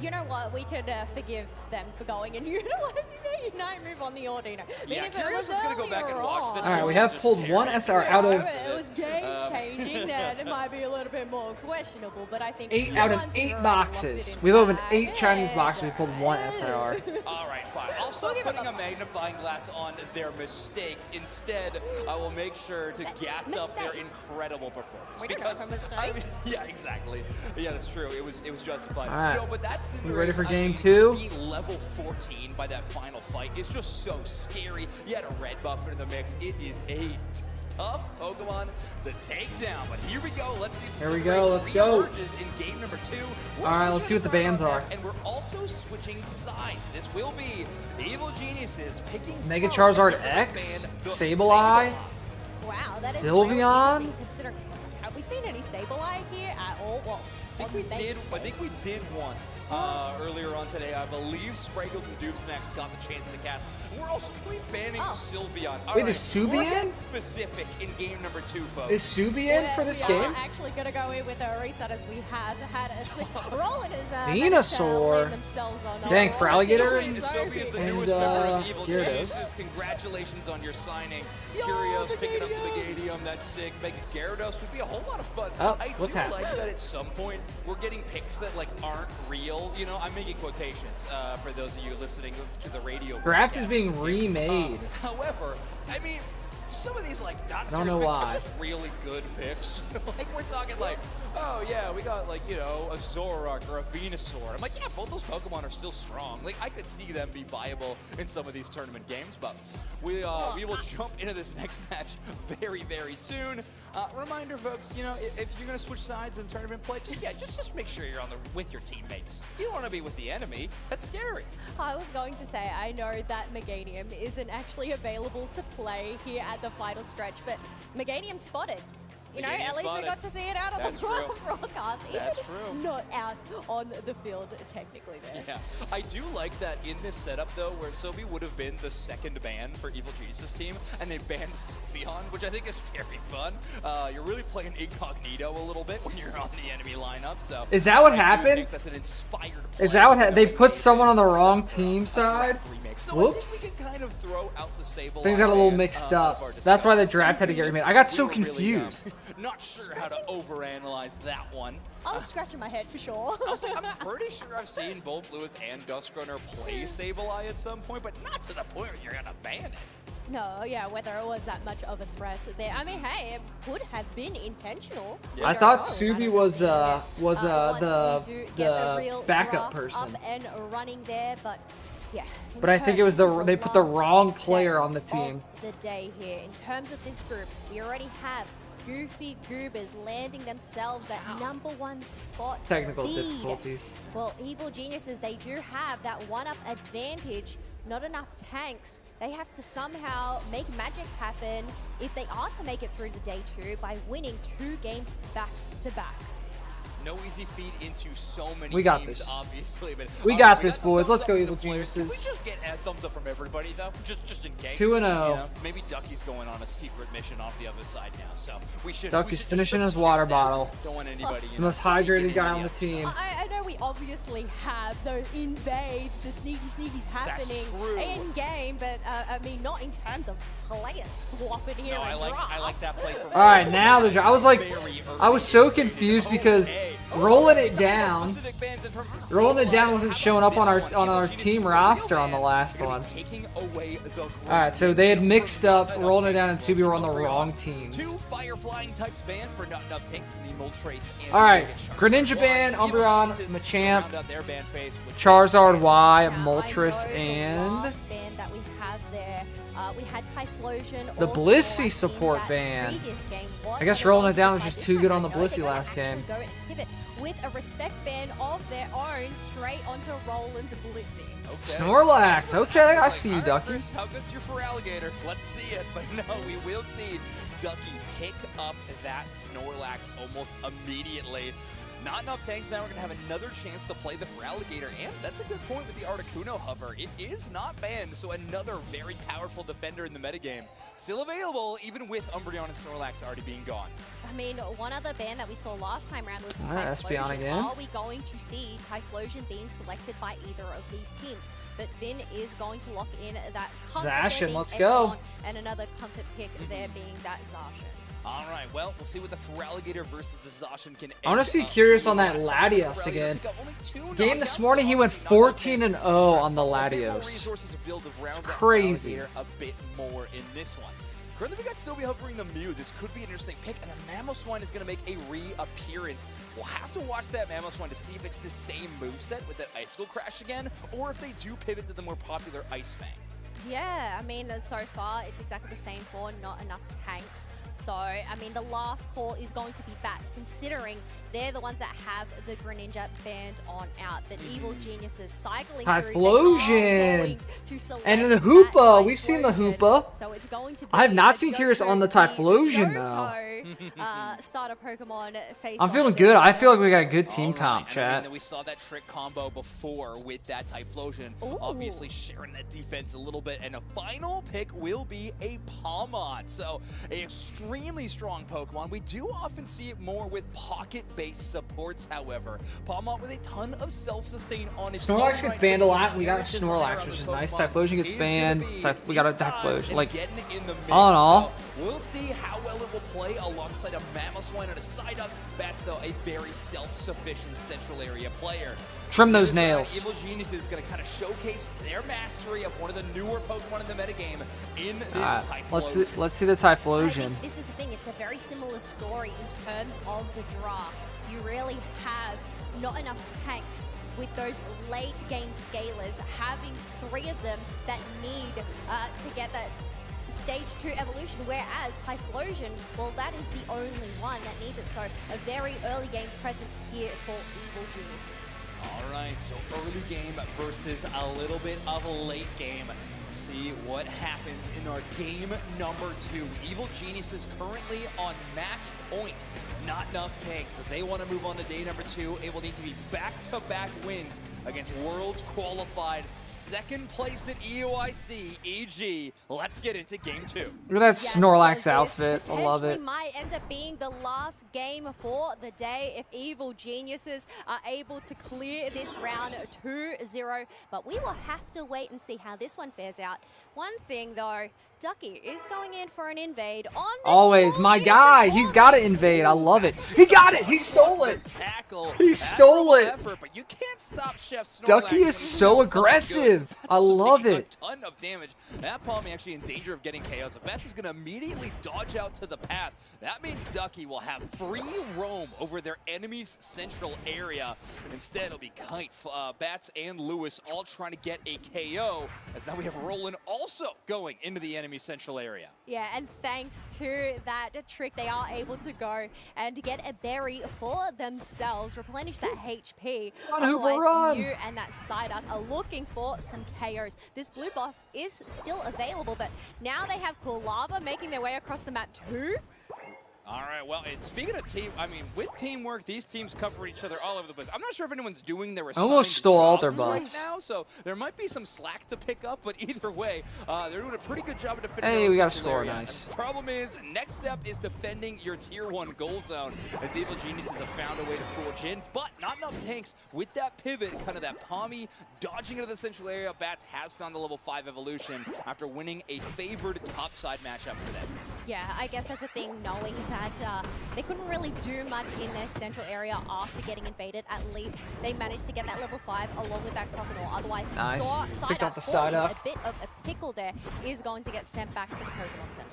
You know what? We could forgive them for going and utilizing their Unite move on the Audino. I mean, Yeah, if it Curious was is gonna go back and earlier watch this on- All right, one we and have just pulled tear one it. SR out of It was game changing. That it might be a little bit more questionable, but I think 8 out of once 8 you've already boxes. locked it in We've opened bag, 8 Chinese yeah. boxes. We pulled 1 SR. All right, fine. I'll start putting a magnifying glass on their mistakes. Instead, I will make sure to gas up their incredible performance. We don't know if a mistake. Yeah, exactly. Yeah, that's true. It was justified. All right. No, but that's You ready for game 2? Being level 14 by that final fight is just so scary. You had a red buff in the mix. It is a tough Pokemon to take down. But here we go. Let's see if the Here we go. Let's go. reemerges in game number 2. All right, let's see what the bans are. And we're also switching sides. This will be Evil Geniuses picking Mega first, Charizard and they're gonna X, ban the Sableye. Wow, that is Sylveon? really interesting considering. Have we seen any Sableye here at all? Well, I think we did once earlier on today. I believe Spraggles and Doobsnacks got the chance to cast. We're also going to be banning Sylveon. All Wait, right, is Subian? we're getting specific in game number 2, folks. Is Subian for this we game? are actually going to go in with a reset as we have had a switch. Roland is Venusaur. themselves on Dang, for alligator. Sophie is the And, newest member of Evil here it is. Geniuses. Congratulations on your signing. Curios picking up the Megadium. That's sick. Mega Gyarados would be a whole lot of fun. Oh, I do what's happening? like that at some point we're getting picks that like aren't real. You know, I'm making quotations for those of you listening to the radio. Draft is broadcast. being remade. However, I mean, some of these like not Don't serious know picks why. are just really good picks. Like we're talking like, oh yeah, we got like, you know, a Zoroark or a Venusaur. I'm like, yeah, both those Pokemon are still strong. Like I could see them be viable in some of these tournament games, but we will jump into this next match very, very soon. Reminder, folks, you know, if you're gonna switch sides in tournament play, just make sure you're with your teammates. You don't want to be with the enemy. That's scary. I was going to say, I know that Meganium isn't actually available to play here at the final stretch, but Meganium spotted. You know, Meganium at least we spotted. got to see it out on That's the true. broadcast. Even That's if true. not out on the field, technically there. Yeah, I do like that in this setup though, where Sobi would have been the second ban for Evil Geniuses team, and they banned Sylveon, which I think is very fun. You're really playing incognito a little bit when you're on the enemy lineup. So Is that what I do happened? think that's an inspired play. Is that what they put Made someone on the set wrong up team a side? draft remix. So Whoops. I think we can kind of throw out the Sableye Things got a little ban, mixed out of up. our That's why the discussion. draft had to get remade. I got so We were really, confused. not sure how to overanalyze that one. I was scratching my head for sure. I was like, I'm pretty sure I've seen both Lewis and Duskrunner play Sableye at some point, but not to the point where you're gonna ban it. No, yeah, whether it was that much of a threat there. I mean, hey, it could have been intentional. Yeah. I We don't thought know. Subi Haven't was seen it. was Once we do get the real backup draft person. Up and running there, but yeah. in But I think it was terms- they this is put the last wrong set player on the of team. The day here. In terms of this group, we already have Goofy Goobers landing themselves that #1 spot. Technical seed. difficulties. Well, Evil Geniuses, they do have that one-up advantage. Not enough tanks. They have to somehow make magic happen if they are to make it through the day 2 by winning 2 games back to back. No easy feed into so many We got teams, this. obviously. But We got this, the boys. thumbs Let's up go, from Evil the players. Can we Geniuses. just get a thumbs up from everybody, though? Just in case. 2-0. You know, maybe Ducky's going on a secret mission off the other side now, so we should. Ducky's just finishing his triple water check that. bottle. Don't want anybody. The most hydrated guy on the team. team. I know we obviously have those invades, the sneakies happening true. in game, but I mean not in terms of player swapping here. No, and I like that play from. All right, now the I was like, Very early I was so in the game. confused because Okay. rolling it It's about down, specific bans in terms of rolling it Sableye. down How wasn't about showing up this on our one? on our Evil Geniuses team with a roster real on the ban. last They're gonna one. be taking away the All right, so they had mixed up rolling it down and Subi were on the Umbreon. wrong teams. 2 fire flying types banned for not enough tanks in the Moltres and All right, Mega Charizard. Greninja ban, Evil Umbreon, Geniuses Machamp, round out their ban phase with Charizard Y, Now, Moltres, I know the and last ban that we have there. We had Typhlosion. The also Blissey in support that ban. previous game. What I guess are they rolling going it down to was decide just this too time? good I on the know they're Blissey gonna last actually game. Go and pivot with a respect ban of their own straight onto Roland's Blissey. Okay. Snorlax. Okay, I Like, see you, all right, Ducky. Chris, how good's your for alligator? Let's see it. But no, we will see Ducky pick up that Snorlax almost immediately. Not enough tanks now. We're going to have another chance to play the Feraligatr. And that's a good point with the Articuno hover. It is not banned, so another very powerful defender in the metagame. Still available, even with Umbreon and Snorlax already being gone. I mean, one other ban that we saw last time around was Alright, Espeon Typhlosion. again. Are we going to see Typhlosion being selected by either of these teams? But Vin is going to lock in that comfort Zacian, landing let's go. Espeon, and another comfort pick there being that Zacian. All right, well, we'll see what the Feraligatr versus the Zacian can. I want to see Curious on that Latios again. Game this morning, he went 14-0 on the Latios. Crazy. A bit more in this one. Currently, we got Sylvia hovering the Mew. This could be an interesting pick, and the Mamoswine is going to make a reappearance. We'll have to watch that Mamoswine to see if it's the same moveset with that Icicle Crash again, or if they do pivot to the more popular Ice Fang. Yeah, I mean, so far, it's exactly the same for not enough tanks. So, I mean, the last call is going to be Bats, considering they're the ones that have the Greninja banned on out. But Evil Geniuses cycling Typhlosion! through, And then the Hoopa! We've seen the Hoopa. So it's going to be I have not seen Curious on the Typhlosion, though. Starter Pokemon face I'm feeling good. I feel like we got a good team comp, I chat. mean, we saw that trick combo before with that Typhlosion. Ooh. Obviously sharing that defense a little bit. And a final pick will be a Palmon. So, an extremely strong Pokemon. We do often see it more with pocket-based supports, however. Palmon with a ton of self-sustain on its own. Snorlax gets banned a lot. We got a Snorlax, which is nice. Typhlosion gets banned. We got a Typhlosion. Like, all in all. We'll see how well it will play alongside a Mamoswine and a Psyduck. Bats, though, a very self-sufficient central area player. Trim those nails. Evil Genius is going to kind of showcase their mastery of one of the newer Pokemon in the metagame in this Typhlosion. Let's see the Typhlosion. I think this is the thing. It's a very similar story in terms of the draft. You really have not enough tanks with those late game scalers, having 3 of them that need to get that Stage 2 evolution, whereas Typhlosion, well, that is the only one that needs it. So a very early game presence here for Evil Geniuses. All right, so early game versus a little bit of a late game. See what happens in our game number 2. Evil Geniuses currently on match point. Not enough tanks. If they want to move on to day number 2, it will need to be back-to-back wins against world qualified second place at EOIC, EG. Let's get into game 2. Look at that Snorlax outfit. I love it. Might end up being the last game for the day if Evil Geniuses are able to clear this round 2-0. But we will have to wait and see how this one fares out. One thing though, Ducky is going in for an invade on this. Always my guy. He's got to invade. I love it. He got it. He stole it. Tackle. He stole it. Effort, but you can't stop Chef Snorlax. Ducky is so aggressive. I love it. A ton of damage. That Palmy actually in danger of getting KO'd. So Bats is going to immediately dodge out to the path. That means Ducky will have free roam over their enemy's central area. Instead, it'll be Kite, Bats, and Lewis all trying to get a KO. As now we have Roland also going into the enemy central area. Yeah, and thanks to that trick, they are able to go and get a berry for themselves, replenish that HP. Otherwise, you and that Psyduck are looking for some KOs. This blue buff is still available, but now they have Cool Lava making their way across the map too. All right, well, and speaking of team, I mean, with teamwork, these teams cover each other all over the place. I'm not sure if anyone's doing their assigned almost stole all their jobs right buffs now, so there might be some slack to pick up, but either way, they're doing a pretty good job of defending. Hey, we got a score, area. nice. And the problem is, next step is defending your Tier 1 goal zone, as Evil Geniuses have found a way to forge in, but not enough tanks with that pivot, kind of that Palmy dodging into the central area. Bats has found the level 5 evolution after winning a favored topside matchup for them. Yeah, I guess that's the thing, knowing that they couldn't really do much in their central area after getting invaded. At least they managed to get that level 5 along with that Crocodile. Otherwise, nice. Picked up the Psyduck, a bit of a pickle there, is going to get sent back to the Pokemon Center.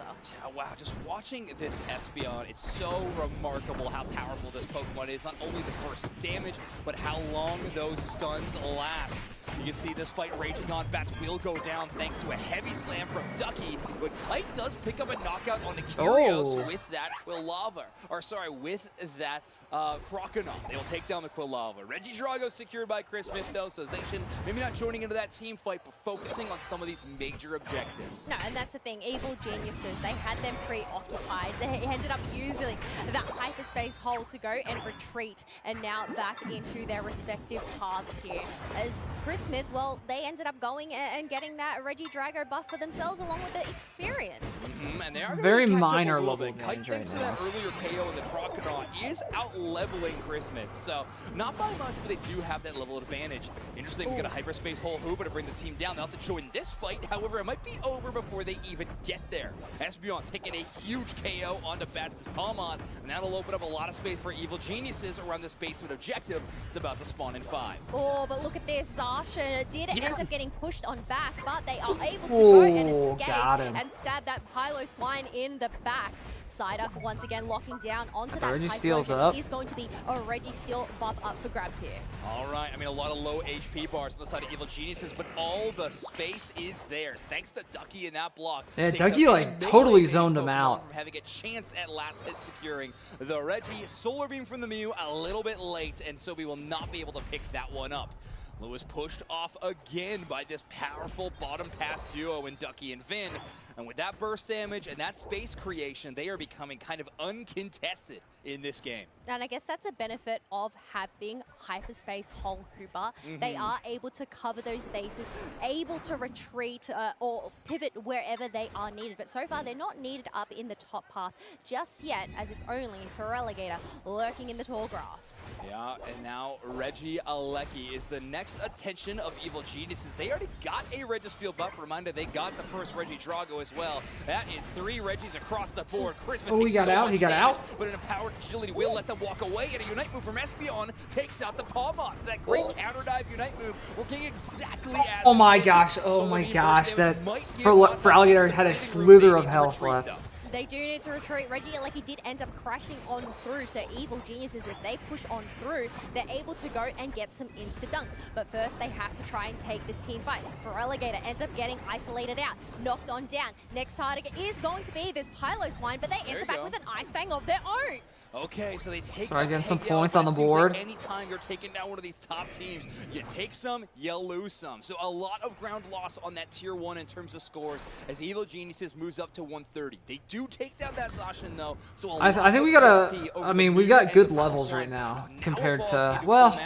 Wow, just watching this Espeon, it's so remarkable how powerful this Pokemon is. Not only the burst damage, but how long those stuns last. You can see this fight raging on. Bats will go down thanks to a heavy slam from Ducky, but Kite does pick up a knockout on the Curios with that Quilava. Or sorry, with that Croconaut. They will take down the Quilava. Regidrago secured by Chris Smith though, so Zacian maybe not joining into that team fight, but focusing on some of these major objectives. No, and that's the thing, Evil Geniuses, they had them preoccupied. They ended up using that Hyper Hyperspace Hole to go and retreat, and now back into their respective paths here. As Chris Smith, well, they ended up going and getting that Reggie Drago buff for themselves along with the experience. And they are gonna Very catch up a minor little level bit. Kite advantage thanks to right that earlier KO in the Croconaut is out-leveling Chris Smith. So not by much, but they do have that level advantage. Interesting, we got a Hyperspace Hole Hooba to bring the team down. They'll have to join this fight. However, it might be over before they even get there. Espeon taking a huge KO onto Bats' Palmon, and that'll open up a lot of space for Evil Geniuses around this basement objective. It's about to spawn in 5. Oh, but look at this. Zarsha did end up getting pushed on back, but they are able to go and escape and stab that Pylo Swine in the back. Cider once again locking down onto that Reggie Type steals version. up. Is going to be a Reggie Steel buff up for grabs here. All right, I mean, a lot of low HP bars on the side of Evil Geniuses, but all the space is theirs. Thanks to Ducky in that block. Yeah, Takes Ducky, out like, any totally melee-based zoned him Pokemon out. From having a chance at last hit securing the Reggie. Solar Beam from the Mew a little bit late, and so we will not be able to pick that one up. Lewis pushed off again by this powerful bottom path duo in Ducky and Vin. And with that burst damage and that space creation, they are becoming kind of uncontested in this game. And I guess that's a benefit of having Hyperspace Hole Hooper. They are able to cover those bases, able to retreat or pivot wherever they are needed. But so far, they're not needed up in the top path just yet, as it's only Feraligatr lurking in the tall grass. Yeah, and now Reggie Alecki is the next attention of Evil Geniuses. They already got a Registeel buff. Reminder, they got the first Reggie Drago as well. That is 3 Reggies across the board. Christmas he got out, he got out. But an empowered agility will let them walk away, and a Unite move from Espeon takes out the Pawmots. That great counter dive Unite move working exactly as Oh my intended. gosh, oh Solar my Beam gosh, burst that damage might give Feraligatr had a slither of health left. They do need to retreat. Reggie Alecki did end up crashing on through, so Evil Geniuses, if they push on through, they're able to go and get some insta-dunks. But first, they have to try and take this team fight. Feraligatr ends up getting isolated out, knocked on down. Next target is going to be this Pylo Swine, but they answer back with an Ice Fang of their own. Okay, so they take Sorry, that getting some KO, points but on the it seems board. Like anytime you're taking down one of these top teams, you take some, you lose some. So a lot of ground loss on that tier 1 in terms of scores as Evil Geniuses moves up to 130. They do take down that Zacian though, so I think we gotta. I mean, we got good levels right now compared to. Well,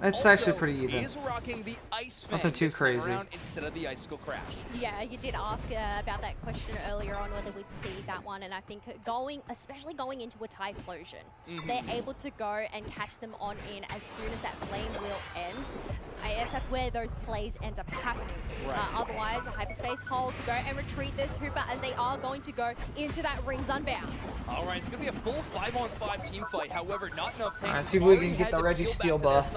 it's actually pretty even. Is rocking the Ice Fang Nothing too this time crazy. around instead of the Icicle Crash. Yeah, you did ask about that question earlier on, whether we'd see that one, and I think especially going into a Typhlosion, they're able to go and catch them on in as soon as that Flame Wheel ends. I guess that's where those plays end up happening. Otherwise, a Hyperspace Hole to go and retreat this Hooper, as they are going to go into that Rings Unbound. All right, it's going to be a full 5-on-5 team fight. However, not enough tanks. All right, see if we can get the Reggie Steel buff.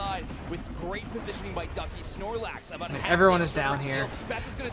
With great positioning by Ducky. Snorlax. Everyone is down here.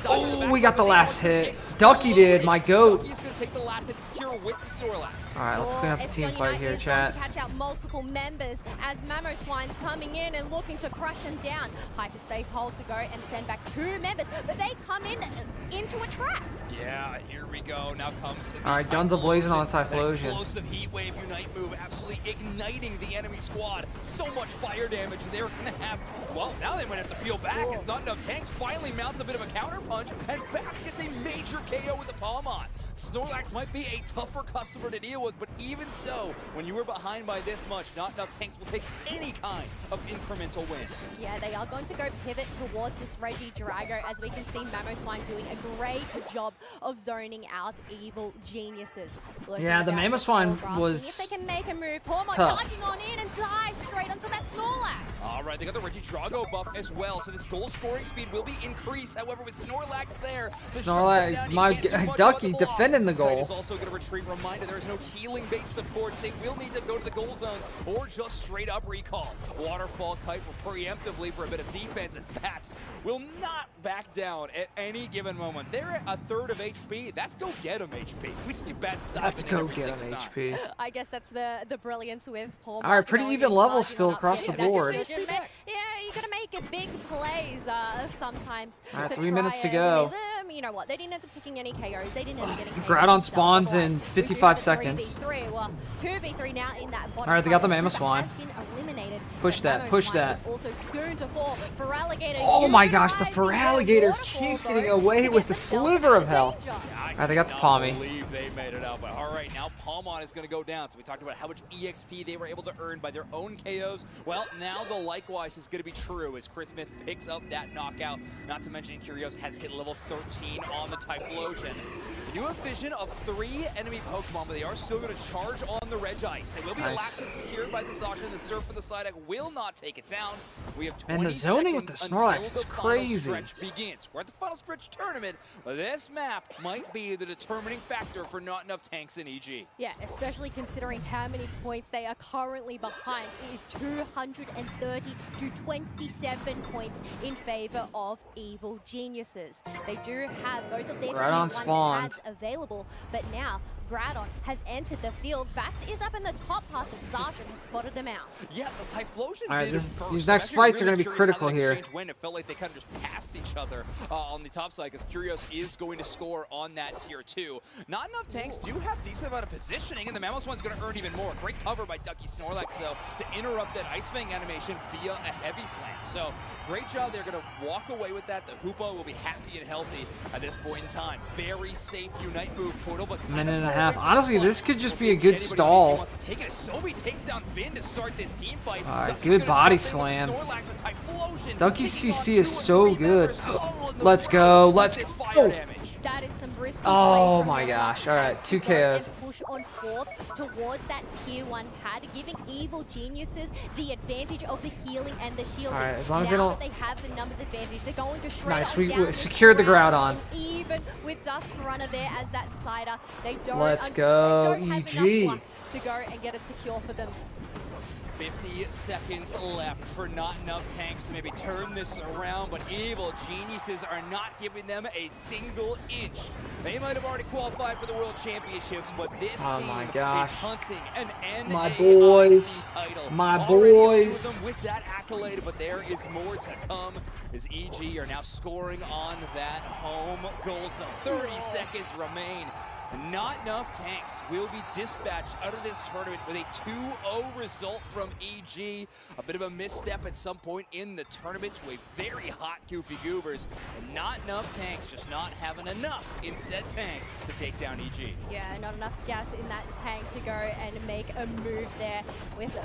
Oh, we got the last hit. Ducky did, my goat. Ducky's going to take the last hit secure with the Snorlax. All right, let's go have a team fight here, chat. Going to catch out multiple members as Mamoswine's coming in and looking to crush him down. Hyperspace Hole to go and send back 2 members, but they come into a trap. Yeah, here we go. Now comes the All right, guns are blazing on That Typhlosion. explosive heat wave Unite move, absolutely igniting the enemy squad. So much fire damage. They're going to have, well, now they might have to peel back as not enough tanks finally mounts a bit of a counter punch, and Bats gets a major KO with the Palmon. Snorlax might be a tougher customer to deal with, but even so, when you were behind by this much, not enough tanks will take any kind of incremental win. Yeah, they are going to go pivot towards this Reggie Drago, as we can see Mamoswine doing a great job of zoning out Evil Geniuses. Yeah, the Mamoswine was if they can make a move, Palmon tough. charging on in and dives straight onto that Snorlax. All right, they got the Reggie Drago buff as well, so this goal scoring speed will be increased. However, with Snorlax there, the Snorlax, my Ducky defending the goal. Is also going to retreat. Reminder, there is no healing-based supports. They will need to go to the goal zones or just straight up recall. Waterfall Kite will preemptively for a bit of defense, and Bats will not back down at any given moment. They're at a third of HP. That's go get them HP. We see Bats diving Let's go every get him single time. HP. I guess that's the brilliance with Palmon. All right, pretty going even and levels charging still on up, across getting the that board. decision. Yeah, you got to make big plays sometimes. All right, to 3 try minutes to and go. them, you know what, they didn't end up picking any KOs. They didn't end up getting KOs Groudon themselves. spawns in Otherwise, we do 55 have a seconds. 3v3. Well, 2v3 now in that bottom. All right, they got the part. Mammoth Scuba Swan. has been eliminated. Push The that, Mammoth push Swan that. is also soon to fall. For Alligator, Oh my gosh, the utilizing their Feraligatr waterfall, keeps though, getting to away get with the themselves sliver out of health. danger. Alright, they got the Palmy. I believe they made it out, but all right, now Palmon is going to go down. So we talked about how much EXP they were able to earn by their own KOs. Well, now the likewise is going to be true as Chris Smith picks up that knockout. Not to mention Curios has hit level 13 on the Typhlosion. You have vision of 3 enemy Pokemon, but they are still going to charge on the Regice. They will be last and secured by the Zasha, and the Surf and the Psyduck will not take it down. We have 20 And the zoning with seconds the Snorlax until is the crazy. final stretch begins. We're at the final stretch tournament, but this map might be the determining factor for not enough tanks in EG. Yeah, especially considering how many points they are currently behind. It is 230 to 27 points in favor of Evil Geniuses. They do have both of their Groudon Tier 1 spawned. pads available, but now Groudon has entered the field. Bats is up in the top path. The Sergeant has spotted them out. Yeah, the Typhlosion All right, did this- it first. these I'm next actually fights are really gonna be curious critical how that here. exchange went. It felt like they kind of just passed each other on the top side because Curios is going to score on that tier 2. Not enough tanks do have decent amount of positioning, and the Mammoth One's going to earn even more. Great cover by Ducky Snorlax, though, to interrupt that Ice Fang animation via a heavy slam. So great job. They're going to walk away with that. The Hoopa will be happy and healthy at this point in time. Very safe Unite move, Portal, but kind Minute of and a far half. away from Honestly, the this front. could just We'll be see a if good anybody stall. wants to take it. Sobi takes down Finn to start this team fight. All right, Ducky's good gonna body jump in with slam. Snorlax and Typhlosion, Ducky taking on CC 2 is or so 3 good. members all in the Let's round go, with let's this fire go. damage. That is some risky Oh plays from my the gosh, Rock all right, Pads 2 to go and KOs. push on fourth towards that tier 1 pad, giving Evil Geniuses the advantage of the healing and the shielding. All right, as long as now they don't- that they have the numbers advantage, they're going to shred Nice, on we down this secured the round, Groudon. Even with Dusk Runner there as that cider, they don't, Let's they go, don't have EG. enough luck to go and get it secure for them. 50 seconds left for not enough tanks to maybe turn this around, but Evil Geniuses are not giving them a single inch. They might have already qualified for the World Championships, but this Oh team my gosh. is hunting an My NAIC boys. title. My Already a few of boys. them with that accolade, but there is more to come as EG are now scoring on that home goal zone. 30 seconds remain. Not enough tanks will be dispatched out of this tournament with a 2-0 result from EG. A bit of a misstep at some point in the tournament to a very hot Goofy Goobers. And not enough tanks, just not having enough in said tank to take down EG. Yeah, not enough gas in that tank to go and make a move there with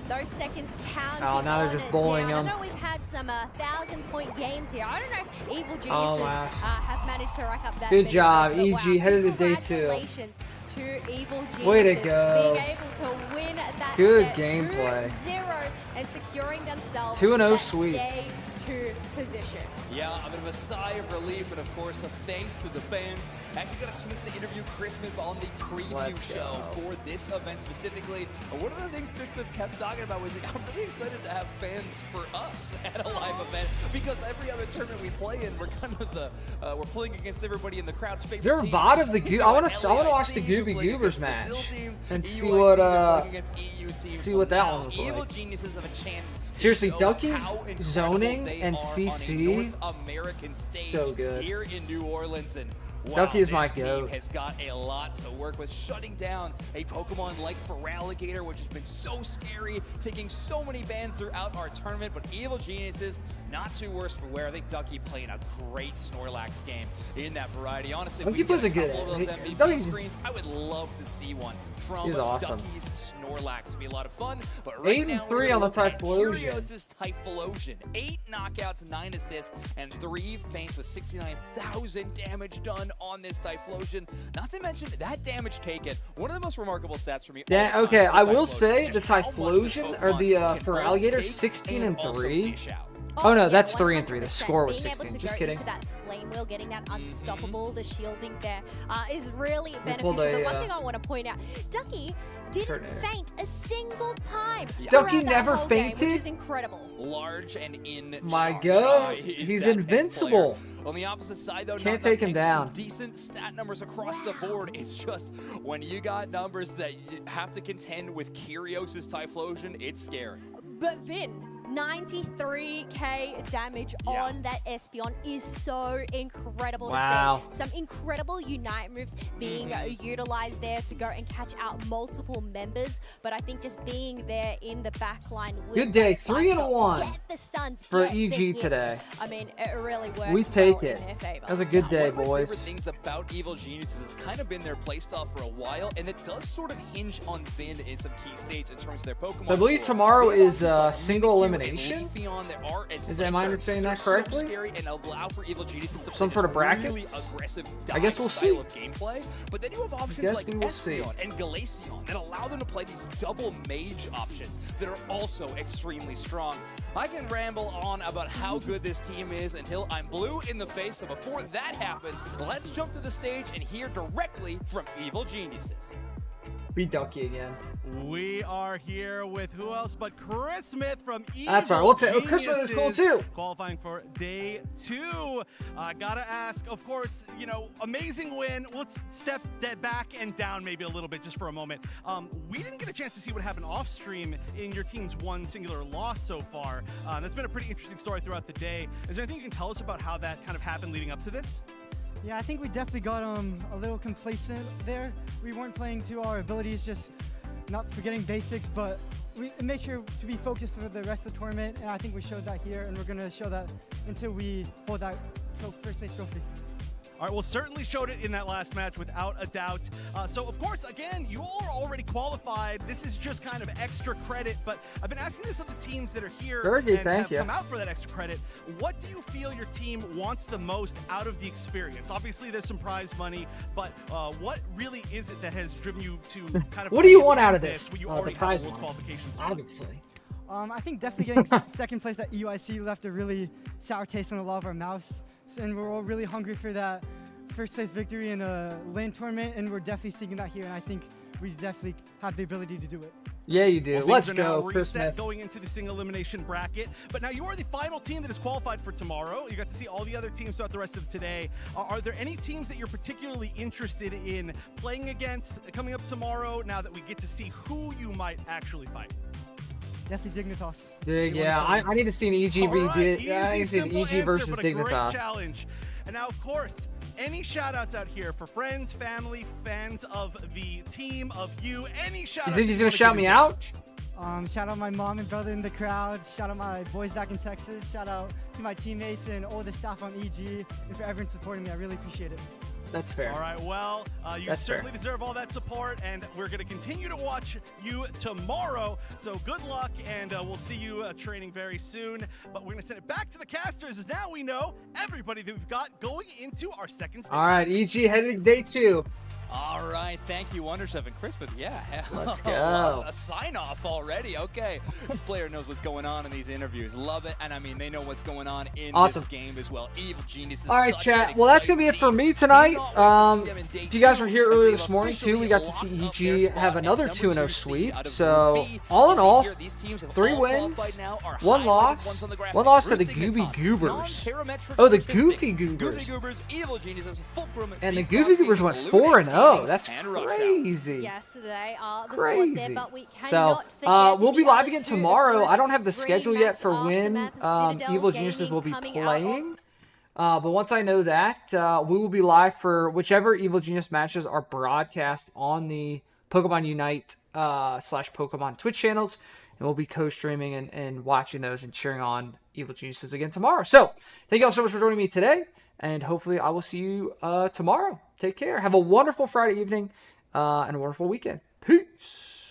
those seconds counting Oh, now they're on just bowling down. him. I know we've had some 1,000-point games here. I don't know if Evil Geniuses wow. have managed to rack up that Good many job, points, but EG, wow, headed to day 2. congratulations to Evil Geniuses Way to go. being able to win that Good set gameplay. 2-0 and securing themselves 2-0 that sweep. day 2 position. Yeah, a bit of a sigh of relief, and of course, a thanks to the fans. I actually got a chance to interview Chris Smith on the preview Let's show go. for this event specifically. And one of the things Chris Smith kept talking about was, I'm really excited to have fans for us at a live event, because every other tournament we play in, we're kind of the, we're playing against everybody in the crowd's favorite They're a teams. bot of the You Goo- know, I wanna NAIC, watch the you're Gooby playing Goobers against match Brazil teams, and see EUIC, what, they're playing against EU teams. see what that Now, one was Evil like. Geniuses have a chance to Seriously, show Ducky's how incredible zoning they and are on a CC, North American stage so good. here in New Orleans. And wow, Ducky is my this team goat. has got a lot to work with, shutting down a Pokemon like Feraligatr, which has been so scary, taking so many bans throughout our tournament. But Evil Geniuses, not too worse for wear. I think Ducky playing a great Snorlax game in that variety. Honestly, if Ducky we get plays a a good- couple of those he- MVP Ducky's- screens, I would love to see one from He's awesome. Ducky's Snorlax. It'd be a lot of fun. But right 8 and now, 3 we're on the looking at Typhlosion. Curios' Typhlosion. 8 knockouts, 9 assists, and 3 feints with 69,000 damage done on this Typhlosion. Not to mention that damage taken. One of the most remarkable stats for me. all Yeah, the time okay, for I will Typhlosion say is the just how much this Typhlosion or Pokemon the can both Feraligatr take 16 and also 3. dish out. Oh, no, yeah, that's 3 and 3. The 100%. score was Being able 16. to Just go kidding. into that flame wheel, getting that unstoppable, the shielding there is really pulled beneficial. The a, one thing I want to point out, Ducky didn't Tornado. faint a single time. Yeah. Ducky throughout that never whole game, fainted? which is incredible. Large and in My charge. God, Is he's that tank invincible. player. On the opposite side, though, Can't not take enough him tanks with some down. decent stat numbers across the board. It's just when you got numbers that you have to contend with Curios' Typhlosion, it's scary. But Vin, 93k damage on that Espeon is so incredible Wow. to see. Some incredible Unite moves being utilized there to go and catch out multiple members, but I think just being there in the back line with Good day, that side 3 and shot 1 to get the stuns, for get the EG hits. today. I mean, it really worked We take well it. in their favor. That was a good day, One of my boys. favorite things about Evil Geniuses has kind of been their playstyle for a while, and it does sort of hinge on Vin in some key states in terms of their Pokemon. I believe pool. tomorrow They have is, options like single Mimikyu elimination? and Leafeon that are at Am I Cypher. understanding They're that so correctly? scary and allow for Evil Geniuses to Some play sort of this really brackets? aggressive I guess dive we'll style see. of gameplay. But then you have options guess like we will see. Espeon and Glaceon that allow them to play these double mage options that are also extremely strong. I can ramble on about how good this team is until I'm blue in the face, so before that happens, let's jump to the stage and hear directly from Evil Geniuses. Beat Ducky again. We are here with who else but Chris Smith from Evil That's right. We'll take. Chris Smith is cool Geniuses, too. qualifying for day 2. Gotta ask, of course, you know, amazing win. Let's step back and down maybe a little bit just for a moment. We didn't get a chance to see what happened off stream in your team's one singular loss so far. That's been a pretty interesting story throughout the day. Is there anything you can tell us about how that kind of happened leading up to this? Yeah, I think we definitely got a little complacent there. We weren't playing to our abilities, just not forgetting basics, but we made sure to be focused for the rest of the tournament, and I think we showed that here, and we're going to show that until we hold that first place trophy. All right, well, certainly showed it in that last match without a doubt. So, of course, again, you all are already qualified. This is just kind of extra credit, but I've been asking this of the teams that are here Fergie, and thank have you. come out for that extra credit. What do you feel your team wants the most out of the experience? Obviously, there's some prize money, but what really is it that has driven you to kind of... What do you want out of this this? when you The already prize have those money, qualifications? obviously. I think definitely getting second place at EUIC left a really sour taste in a lot of our mouths, and we're all really hungry for that first place victory in a LAN tournament, and we're definitely seeking that here, and I think we definitely have the ability to do it. Yeah, you do. Well, Let's things are now go, Chris reset Smith. going into the single elimination bracket. But now you are the final team that is qualified for tomorrow. You got to see all the other teams throughout the rest of today. Are there any teams that you're particularly interested in playing against coming up tomorrow now that we get to see who you might actually fight? Definitely Dignitas. Yeah, I need to see an EG. All right, I need easy, to see an simple EG answer, versus but a great Dignitas. challenge. And now, of course, any shout-outs out here for friends, family, fans of the team, of you, any shout-outs? You think he's going to shout me out? Shout out my mom and brother in the crowd. Shout out my boys back in Texas. Shout out to my teammates and all the staff on EG, and for everyone supporting me. I really appreciate it. That's fair. All right, well, you That's certainly fair. deserve all that support, and we're going to continue to watch you tomorrow. So good luck, and we'll see you training very soon. But we're going to send it back to the casters, as now we know everybody that we've got going into our second stage. All right, EG heading to day 2. All right, thank you, Wonder7. Chris, but yeah, Let's go. A sign-off already. Okay, this player knows what's going on in these interviews. Love it, and I mean, they know what's going on in Awesome. this game as well. Evil Geniuses. All right, such chat. an Well, that's going to be it exciting for me team. tonight. Cannot wait to see them in day If you guys were 2 here as earlier they've this morning, too, we got to see officially locked up their EG spot have as another number 2-0 2 sweep. seed out of So, Group B. all in You see all, here, these teams have 3 all wins, qualified now, are 1 highlighted loss, ones on the graphic. 1 loss to the Group Gooby Dignitas, Goobers. non-parametric Oh, the statistics, Goofy Goobers. Goofy Goobers, Evil Geniuses, Fulcrum, And the Deep Goofy Cross Goobers went Gaming, 4-0. Luminance That's Gaming, and Rush Hour. crazy. Yes, they are the Crazy. squads there, but we So, cannot forget we'll be the live other again two tomorrow. I groups. don't have the Green schedule yet Max, for when Aftermath, Citadel Evil Geniuses Gaming will be coming out of- playing. But once I know that, we will be live for whichever Evil Genius matches are broadcast on the Pokemon Unite / Pokemon Twitch channels. And we'll be co-streaming and watching those and cheering on Evil Geniuses again tomorrow. So, thank you all so much for joining me today. And hopefully I will see you tomorrow. Take care. Have a wonderful Friday evening and a wonderful weekend. Peace.